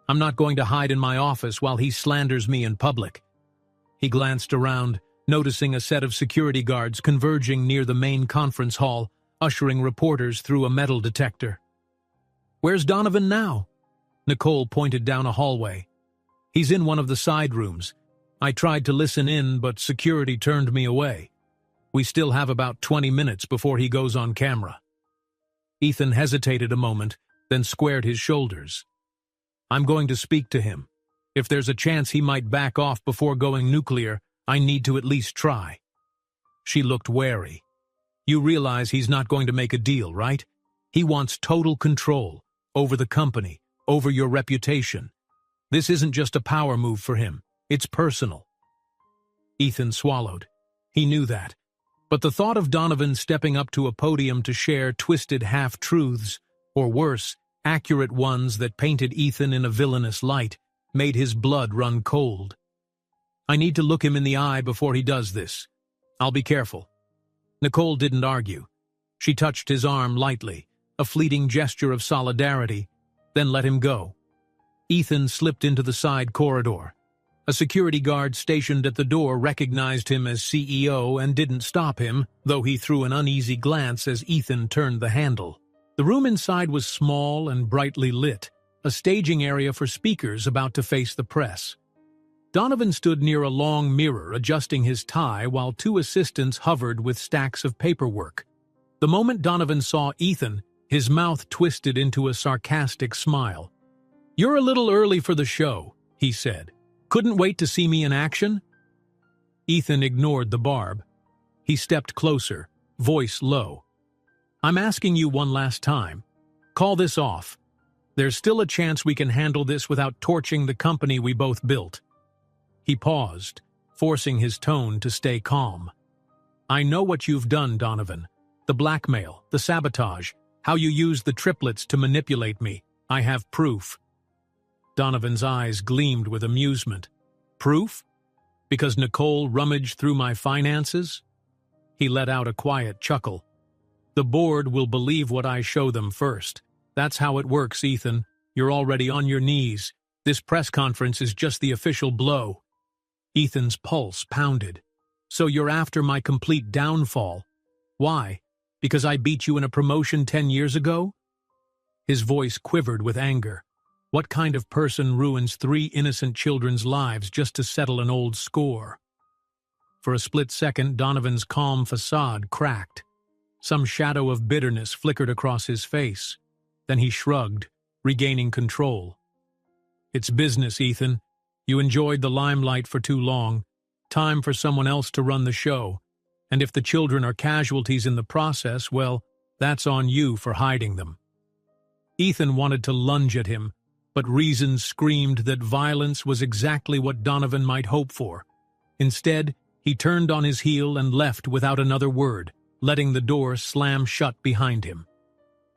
I'm not going to hide in my office while he slanders me in public." He glanced around, noticing a set of security guards converging near the main conference hall, ushering reporters through a metal detector. "Where's Donovan now?" Nicole pointed down a hallway. "He's in one of the side rooms. I tried to listen in, but security turned me away. We still have about 20 minutes before he goes on camera." Ethan hesitated a moment, then squared his shoulders. "I'm going to speak to him. If there's a chance he might back off before going nuclear, I need to at least try." She looked wary. "You realize he's not going to make a deal, right? He wants total control over the company, over your reputation. This isn't just a power move for him. It's personal." Ethan swallowed. He knew that. But the thought of Donovan stepping up to a podium to share twisted half-truths, or worse, accurate ones that painted Ethan in a villainous light, made his blood run cold. "I need to look him in the eye before he does this. I'll be careful." Nicole didn't argue. She touched his arm lightly, a fleeting gesture of solidarity, then let him go. Ethan slipped into the side corridor. A security guard stationed at the door recognized him as CEO and didn't stop him, though he threw an uneasy glance as Ethan turned the handle. The room inside was small and brightly lit, a staging area for speakers about to face the press. Donovan stood near a long mirror adjusting his tie while two assistants hovered with stacks of paperwork. The moment Donovan saw Ethan, his mouth twisted into a sarcastic smile. "You're a little early for the show," he said. "Couldn't wait to see me in action?" Ethan ignored the barb. He stepped closer, voice low. "I'm asking you one last time. Call this off. There's still a chance we can handle this without torching the company we both built." He paused, forcing his tone to stay calm. "I know what you've done, Donovan. The blackmail, the sabotage, how you used the triplets to manipulate me. I have proof." Donovan's eyes gleamed with amusement. "Proof? Because Nicole rummaged through my finances?" He let out a quiet chuckle. "The board will believe what I show them first. That's how it works, Ethan. You're already on your knees. This press conference is just the official blow." Ethan's pulse pounded. "So you're after my complete downfall? Why? Because I beat you in a promotion 10 years ago?" His voice quivered with anger. What kind of person ruins 3 innocent children's lives just to settle an old score? For a split second, Donovan's calm facade cracked. Some shadow of bitterness flickered across his face. Then he shrugged, regaining control. It's business, Ethan. You enjoyed the limelight for too long. Time for someone else to run the show. And if the children are casualties in the process, well, that's on you for hiding them. Ethan wanted to lunge at him, but reason screamed that violence was exactly what Donovan might hope for. Instead, he turned on his heel and left without another word, letting the door slam shut behind him.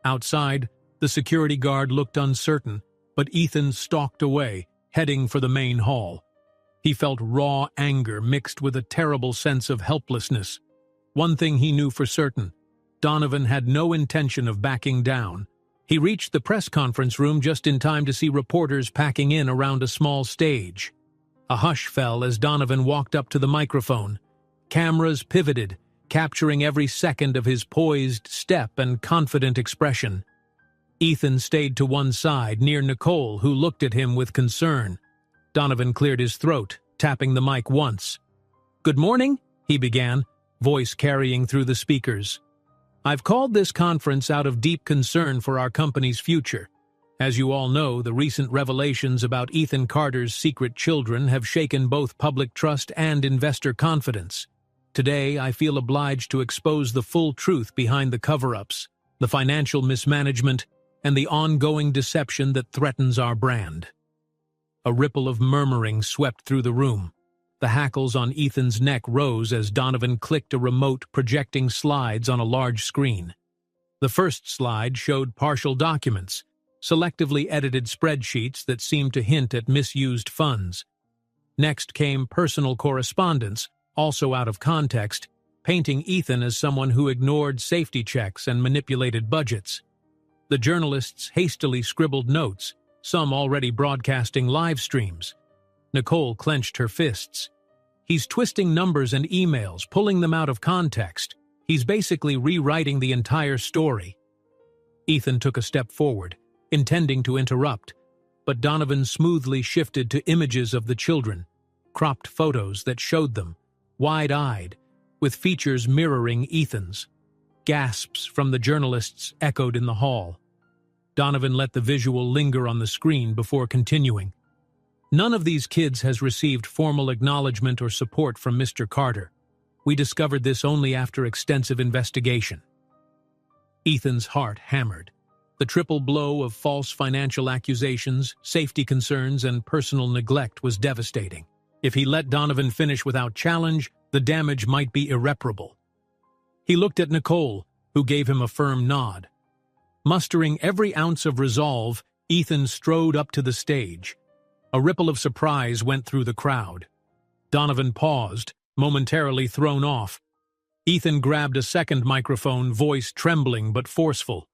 Outside, the security guard looked uncertain, but Ethan stalked away, heading for the main hall. He felt raw anger mixed with a terrible sense of helplessness. One thing he knew for certain: Donovan had no intention of backing down. He reached the press conference room just in time to see reporters packing in around a small stage. A hush fell as Donovan walked up to the microphone. Cameras pivoted, capturing every second of his poised step and confident expression. Ethan stayed to one side, near Nicole, who looked at him with concern. Donovan cleared his throat, tapping the mic once. "Good morning," he began, voice carrying through the speakers. "I've called this conference out of deep concern for our company's future. As you all know, the recent revelations about Ethan Carter's secret children have shaken both public trust and investor confidence. Today, I feel obliged to expose the full truth behind the cover-ups, the financial mismanagement, and the ongoing deception that threatens our brand." A ripple of murmuring swept through the room. The hackles on Ethan's neck rose as Donovan clicked a remote projecting slides on a large screen. The first slide showed partial documents, selectively edited spreadsheets that seemed to hint at misused funds. Next came personal correspondence, also out of context, painting Ethan as someone who ignored safety checks and manipulated budgets. The journalists hastily scribbled notes, some already broadcasting live streams. Nicole clenched her fists. "He's twisting numbers and emails, pulling them out of context. He's basically rewriting the entire story." Ethan took a step forward, intending to interrupt, but Donovan smoothly shifted to images of the children, cropped photos that showed them, wide-eyed, with features mirroring Ethan's. Gasps from the journalists echoed in the hall. Donovan let the visual linger on the screen before continuing. "None of these kids has received formal acknowledgement or support from Mr. Carter. We discovered this only after extensive investigation." Ethan's heart hammered. The triple blow of false financial accusations, safety concerns, and personal neglect was devastating. If he let Donovan finish without challenge, the damage might be irreparable. He looked at Nicole, who gave him a firm nod. Mustering every ounce of resolve, Ethan strode up to the stage. A ripple of surprise went through the crowd. Donovan paused, momentarily thrown off. Ethan grabbed a second microphone, voice trembling but forceful.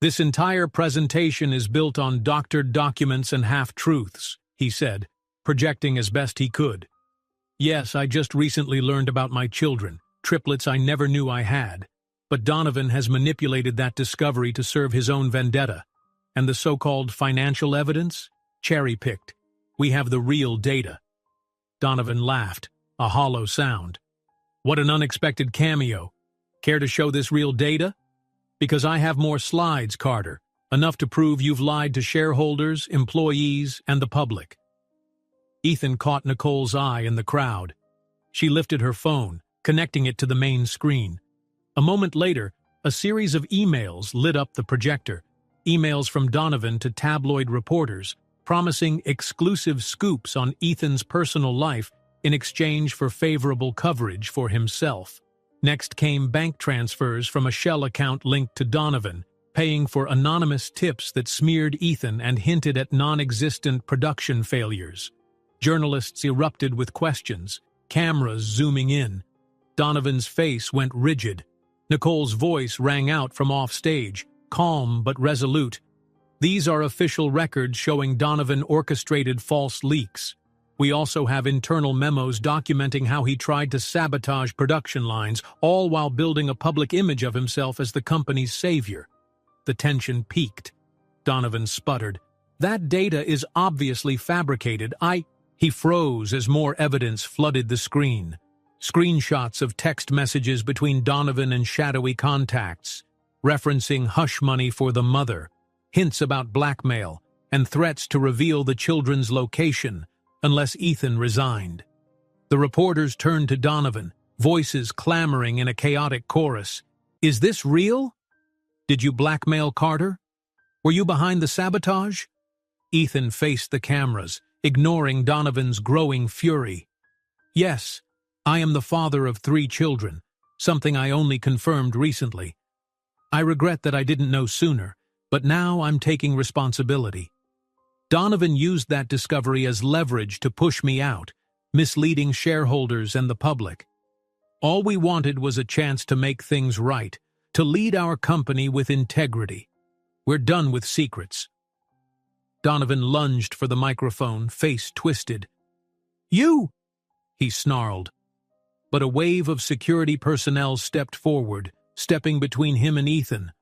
"This entire presentation is built on doctored documents and half-truths," he said, projecting as best he could. "Yes, I just recently learned about my children, triplets I never knew I had. But Donovan has manipulated that discovery to serve his own vendetta. And the so-called financial evidence? Cherry-picked. We have the real data." Donovan laughed, a hollow sound. "What an unexpected cameo. Care to show this real data? Because I have more slides, Carter, enough to prove you've lied to shareholders, employees, and the public." Ethan caught Nicole's eye in the crowd. She lifted her phone, connecting it to the main screen. A moment later, a series of emails lit up the projector, emails from Donovan to tabloid reporters, promising exclusive scoops on Ethan's personal life in exchange for favorable coverage for himself. Next came bank transfers from a shell account linked to Donovan, paying for anonymous tips that smeared Ethan and hinted at non-existent production failures. Journalists erupted with questions, cameras zooming in. Donovan's face went rigid. Nicole's voice rang out from offstage, calm but resolute. "These are official records showing Donovan orchestrated false leaks. We also have internal memos documenting how he tried to sabotage production lines, all while building a public image of himself as the company's savior." The tension peaked. Donovan sputtered, That data is obviously fabricated. He froze as more evidence flooded the screen. Screenshots of text messages between Donovan and shadowy contacts, referencing hush money for the mother, hints about blackmail, and threats to reveal the children's location unless Ethan resigned. The reporters turned to Donovan, voices clamoring in a chaotic chorus. "Is this real? Did you blackmail Carter? Were you behind the sabotage?" Ethan faced the cameras, ignoring Donovan's growing fury. "Yes, I am the father of 3 children, something I only confirmed recently. I regret that I didn't know sooner, but now I'm taking responsibility. Donovan used that discovery as leverage to push me out, misleading shareholders and the public. All we wanted was a chance to make things right, to lead our company with integrity. We're done with secrets." Donovan lunged for the microphone, face twisted. "You!" he snarled. But a wave of security personnel stepped forward, stepping between him and Ethan.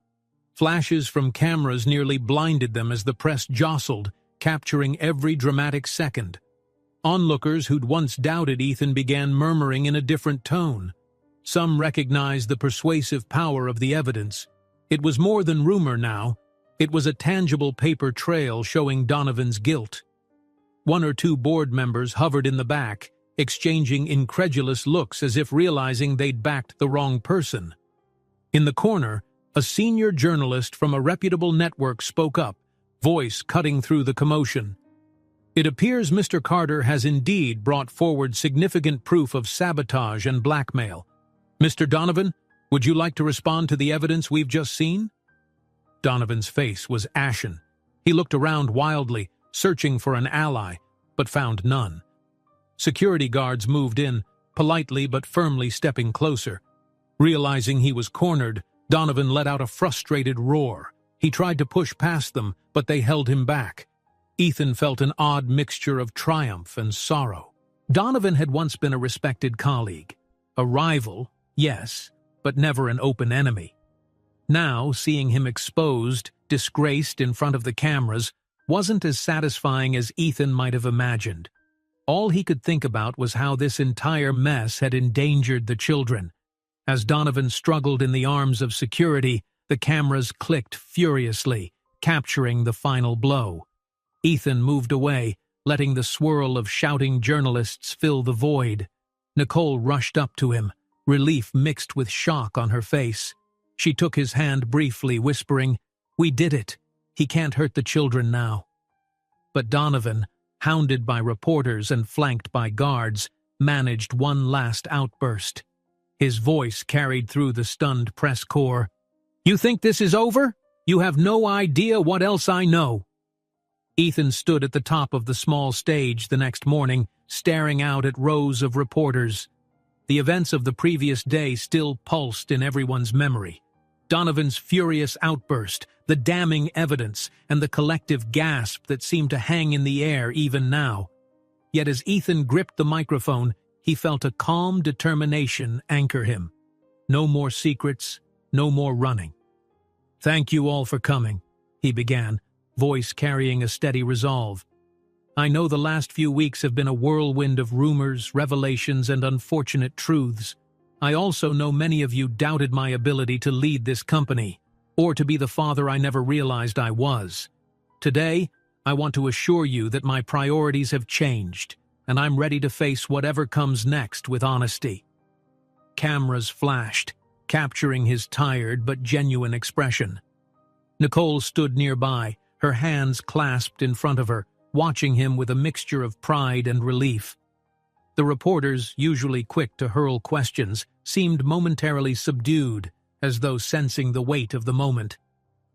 Flashes from cameras nearly blinded them as the press jostled, capturing every dramatic second. Onlookers who'd once doubted Ethan began murmuring in a different tone. Some recognized the persuasive power of the evidence. It was more than rumor now. It was a tangible paper trail showing Donovan's guilt. 1 or 2 board members hovered in the back, exchanging incredulous looks as if realizing they'd backed the wrong person. In the corner, a senior journalist from a reputable network spoke up, voice cutting through the commotion. "It appears Mr. Carter has indeed brought forward significant proof of sabotage and blackmail. Mr. Donovan, would you like to respond to the evidence we've just seen?" Donovan's face was ashen. He looked around wildly, searching for an ally, but found none. Security guards moved in, politely but firmly stepping closer. Realizing he was cornered, Donovan let out a frustrated roar. He tried to push past them, but they held him back. Ethan felt an odd mixture of triumph and sorrow. Donovan had once been a respected colleague. A rival, yes, but never an open enemy. Now, seeing him exposed, disgraced in front of the cameras, wasn't as satisfying as Ethan might have imagined. All he could think about was how this entire mess had endangered the children. As Donovan struggled in the arms of security, the cameras clicked furiously, capturing the final blow. Ethan moved away, letting the swirl of shouting journalists fill the void. Nicole rushed up to him, relief mixed with shock on her face. She took his hand briefly, whispering, "We did it. He can't hurt the children now." But Donovan, hounded by reporters and flanked by guards, managed one last outburst. His voice carried through the stunned press corps. "You think this is over? You have no idea what else I know." Ethan stood at the top of the small stage the next morning, staring out at rows of reporters. The events of the previous day still pulsed in everyone's memory. Donovan's furious outburst, the damning evidence, and the collective gasp that seemed to hang in the air even now. Yet as Ethan gripped the microphone, he felt a calm determination anchor him. No more secrets, no more running. "Thank you all for coming," he began, voice carrying a steady resolve. "I know the last few weeks have been a whirlwind of rumors, revelations, and unfortunate truths. I also know many of you doubted my ability to lead this company, or to be the father I never realized I was. Today, I want to assure you that my priorities have changed, and I'm ready to face whatever comes next with honesty." Cameras flashed, capturing his tired but genuine expression. Nicole stood nearby, her hands clasped in front of her, watching him with a mixture of pride and relief. The reporters, usually quick to hurl questions, seemed momentarily subdued, as though sensing the weight of the moment.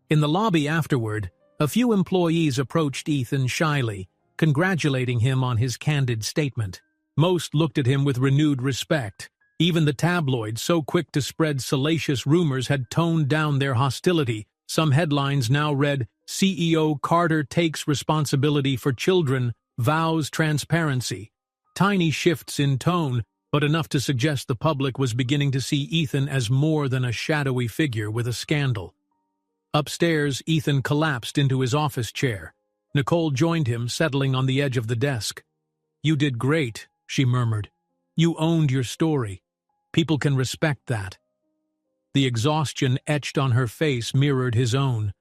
In the lobby afterward, a few employees approached Ethan shyly, congratulating him on his candid statement. Most looked at him with renewed respect. Even the tabloids, so quick to spread salacious rumors, had toned down their hostility. Some headlines now read, "CEO Carter takes responsibility for children, vows transparency." Tiny shifts in tone, but enough to suggest the public was beginning to see Ethan as more than a shadowy figure with a scandal. Upstairs, Ethan collapsed into his office chair. Nicole joined him, settling on the edge of the desk. "You did great," she murmured. "You owned your story. People can respect that." The exhaustion etched on her face mirrored his own.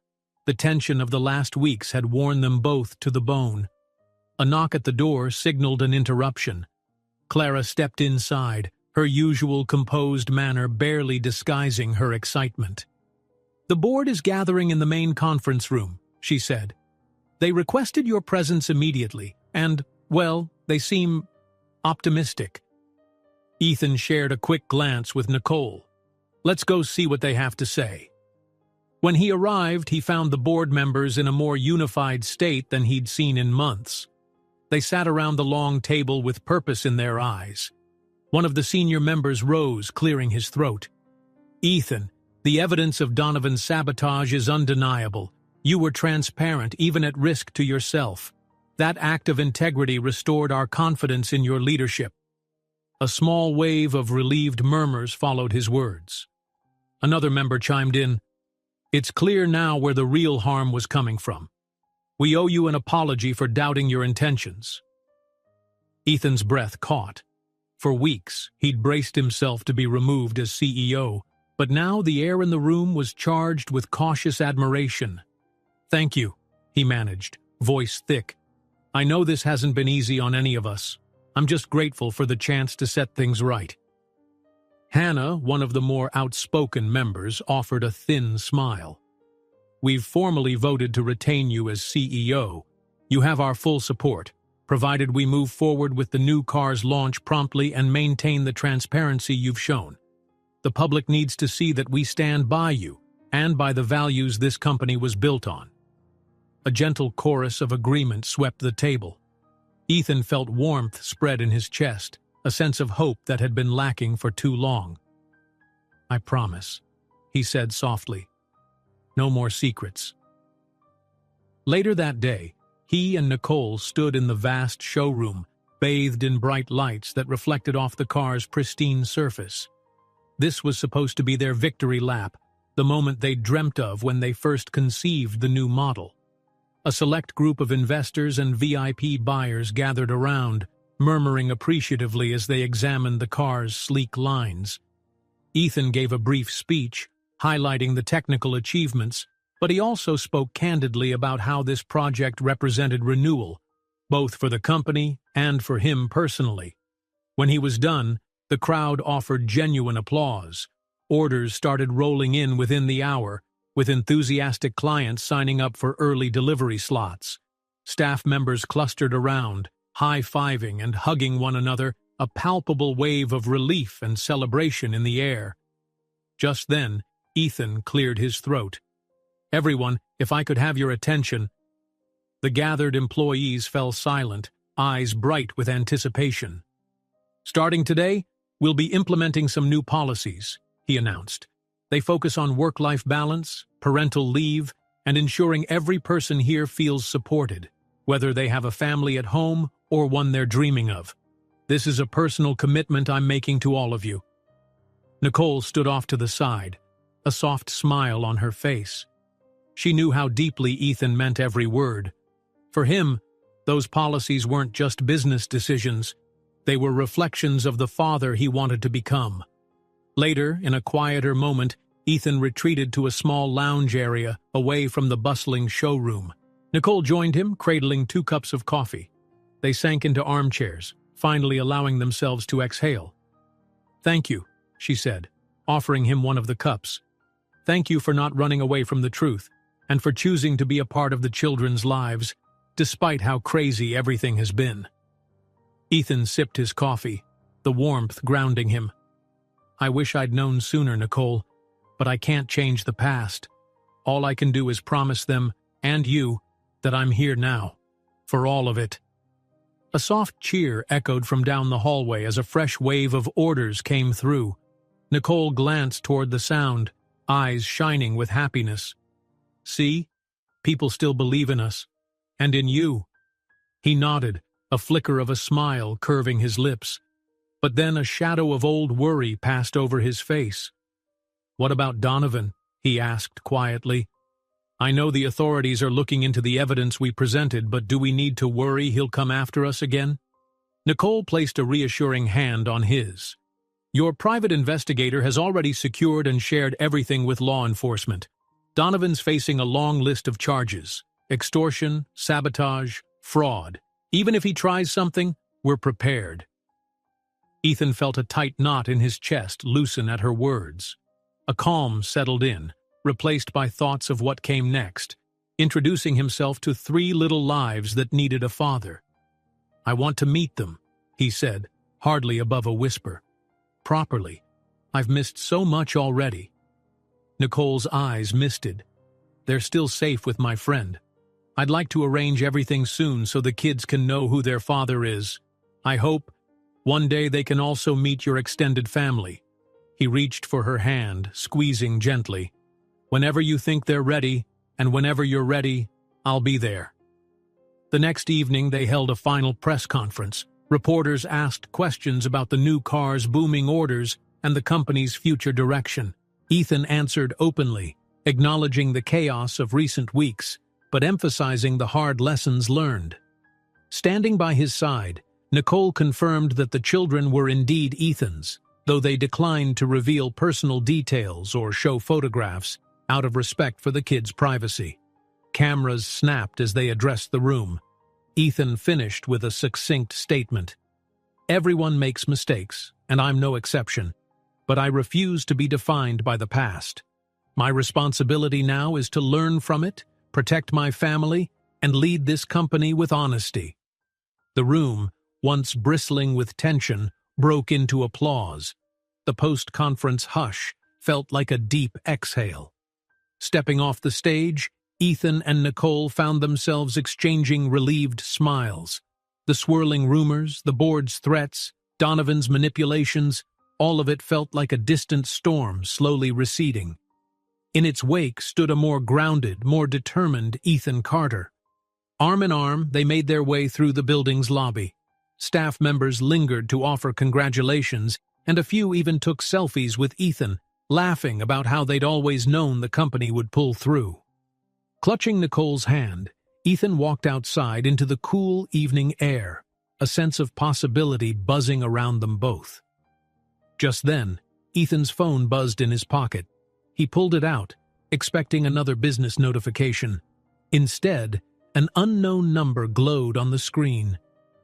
The tension of the last weeks had worn them both to the bone. A knock at the door signaled an interruption. Clara stepped inside, her usual composed manner barely disguising her excitement. "The board is gathering in the main conference room," she said. "They requested your presence immediately, and, well, they seem optimistic." Ethan shared a quick glance with Nicole. "Let's go see what they have to say." When he arrived, he found the board members in a more unified state than he'd seen in months. They sat around the long table with purpose in their eyes. One of the senior members rose, clearing his throat. "Ethan, the evidence of Donovan's sabotage is undeniable. You were transparent, even at risk to yourself. That act of integrity restored our confidence in your leadership." A small wave of relieved murmurs followed his words. Another member chimed in. "It's clear now where the real harm was coming from. We owe you an apology for doubting your intentions." Ethan's breath caught. For weeks, he'd braced himself to be removed as CEO, but now the air in the room was charged with cautious admiration. "Thank you," he managed, voice thick. "I know this hasn't been easy on any of us. I'm just grateful for the chance to set things right." Hannah, one of the more outspoken members, offered a thin smile. "We've formally voted to retain you as CEO. You have our full support, provided we move forward with the new car's launch promptly and maintain the transparency you've shown. The public needs to see that we stand by you and by the values this company was built on." A gentle chorus of agreement swept the table. Ethan felt warmth spread in his chest, a sense of hope that had been lacking for too long. "I promise," he said softly. "No more secrets." Later that day, he and Nicole stood in the vast showroom, bathed in bright lights that reflected off the car's pristine surface. This was supposed to be their victory lap, the moment they dreamt of when they first conceived the new model. A select group of investors and VIP buyers gathered around, murmuring appreciatively as they examined the car's sleek lines. Ethan gave a brief speech, highlighting the technical achievements, but he also spoke candidly about how this project represented renewal, both for the company and for him personally. When he was done, the crowd offered genuine applause. Orders started rolling in within the hour, with enthusiastic clients signing up for early delivery slots. Staff members clustered around, high-fiving and hugging one another, a palpable wave of relief and celebration in the air. Just then, Ethan cleared his throat. "Everyone, if I could have your attention." The gathered employees fell silent, eyes bright with anticipation. "Starting today, we'll be implementing some new policies," he announced. "They focus on work-life balance, parental leave, and ensuring every person here feels supported, whether they have a family at home or one they're dreaming of. This is a personal commitment I'm making to all of you." Nicole stood off to the side, a soft smile on her face. She knew how deeply Ethan meant every word. For him, those policies weren't just business decisions. They were reflections of the father he wanted to become. Later, in a quieter moment, Ethan retreated to a small lounge area away from the bustling showroom. Nicole joined him, cradling 2 cups of coffee. They sank into armchairs, finally allowing themselves to exhale. "Thank you," she said, offering him one of the cups. "Thank you for not running away from the truth, and for choosing to be a part of the children's lives, despite how crazy everything has been." Ethan sipped his coffee, the warmth grounding him. "I wish I'd known sooner, Nicole, but I can't change the past. All I can do is promise them, and you, that I'm here now, for all of it." A soft cheer echoed from down the hallway as a fresh wave of orders came through. Nicole glanced toward the sound, eyes shining with happiness. "See? People still believe in us. And in you." He nodded, a flicker of a smile curving his lips. But then a shadow of old worry passed over his face. "What about Donovan?" he asked quietly. I know the authorities are looking into the evidence we presented, but do we need to worry he'll come after us again? Nicole placed a reassuring hand on his. Your private investigator has already secured and shared everything with law enforcement. Donovan's facing a long list of charges: extortion, sabotage, fraud. Even if he tries something, we're prepared. Ethan felt a tight knot in his chest loosen at her words. A calm settled in, replaced by thoughts of what came next, introducing himself to 3 little lives that needed a father. I want to meet them, he said, hardly above a whisper. Properly. I've missed so much already. Nicole's eyes misted. They're still safe with my friend. I'd like to arrange everything soon so the kids can know who their father is. I hope one day they can also meet your extended family. He reached for her hand, squeezing gently. Whenever you think they're ready, and whenever you're ready, I'll be there. The next evening they held a final press conference. Reporters asked questions about the new car's booming orders and the company's future direction. Ethan answered openly, acknowledging the chaos of recent weeks, but emphasizing the hard lessons learned. Standing by his side, Nicole confirmed that the children were indeed Ethan's, though they declined to reveal personal details or show photographs out of respect for the kids' privacy. Cameras snapped as they addressed the room. Ethan finished with a succinct statement. Everyone makes mistakes, and I'm no exception, but I refuse to be defined by the past. My responsibility now is to learn from it, protect my family, and lead this company with honesty. The room, once bristling with tension, broke into applause. The post-conference hush felt like a deep exhale. Stepping off the stage, Ethan and Nicole found themselves exchanging relieved smiles. The swirling rumors, the board's threats, Donovan's manipulations, all of it felt like a distant storm slowly receding. In its wake stood a more grounded, more determined Ethan Carter. Arm in arm, they made their way through the building's lobby. Staff members lingered to offer congratulations, and a few even took selfies with Ethan, laughing about how they'd always known the company would pull through. Clutching Nicole's hand, Ethan walked outside into the cool evening air, a sense of possibility buzzing around them both. Just then, Ethan's phone buzzed in his pocket. He pulled it out, expecting another business notification. Instead, an unknown number glowed on the screen.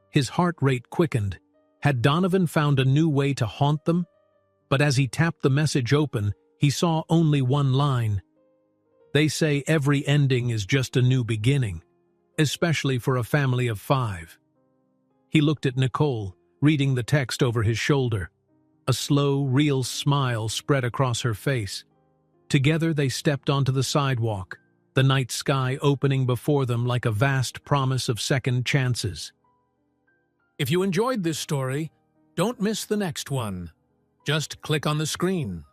His heart rate quickened. Had Donovan found a new way to haunt them? But as he tapped the message open, he saw only one line. They say every ending is just a new beginning, especially for a family of 5. He looked at Nicole, reading the text over his shoulder. A slow, real smile spread across her face. Together they stepped onto the sidewalk, the night sky opening before them like a vast promise of second chances. If you enjoyed this story, don't miss the next one. Just click on the screen.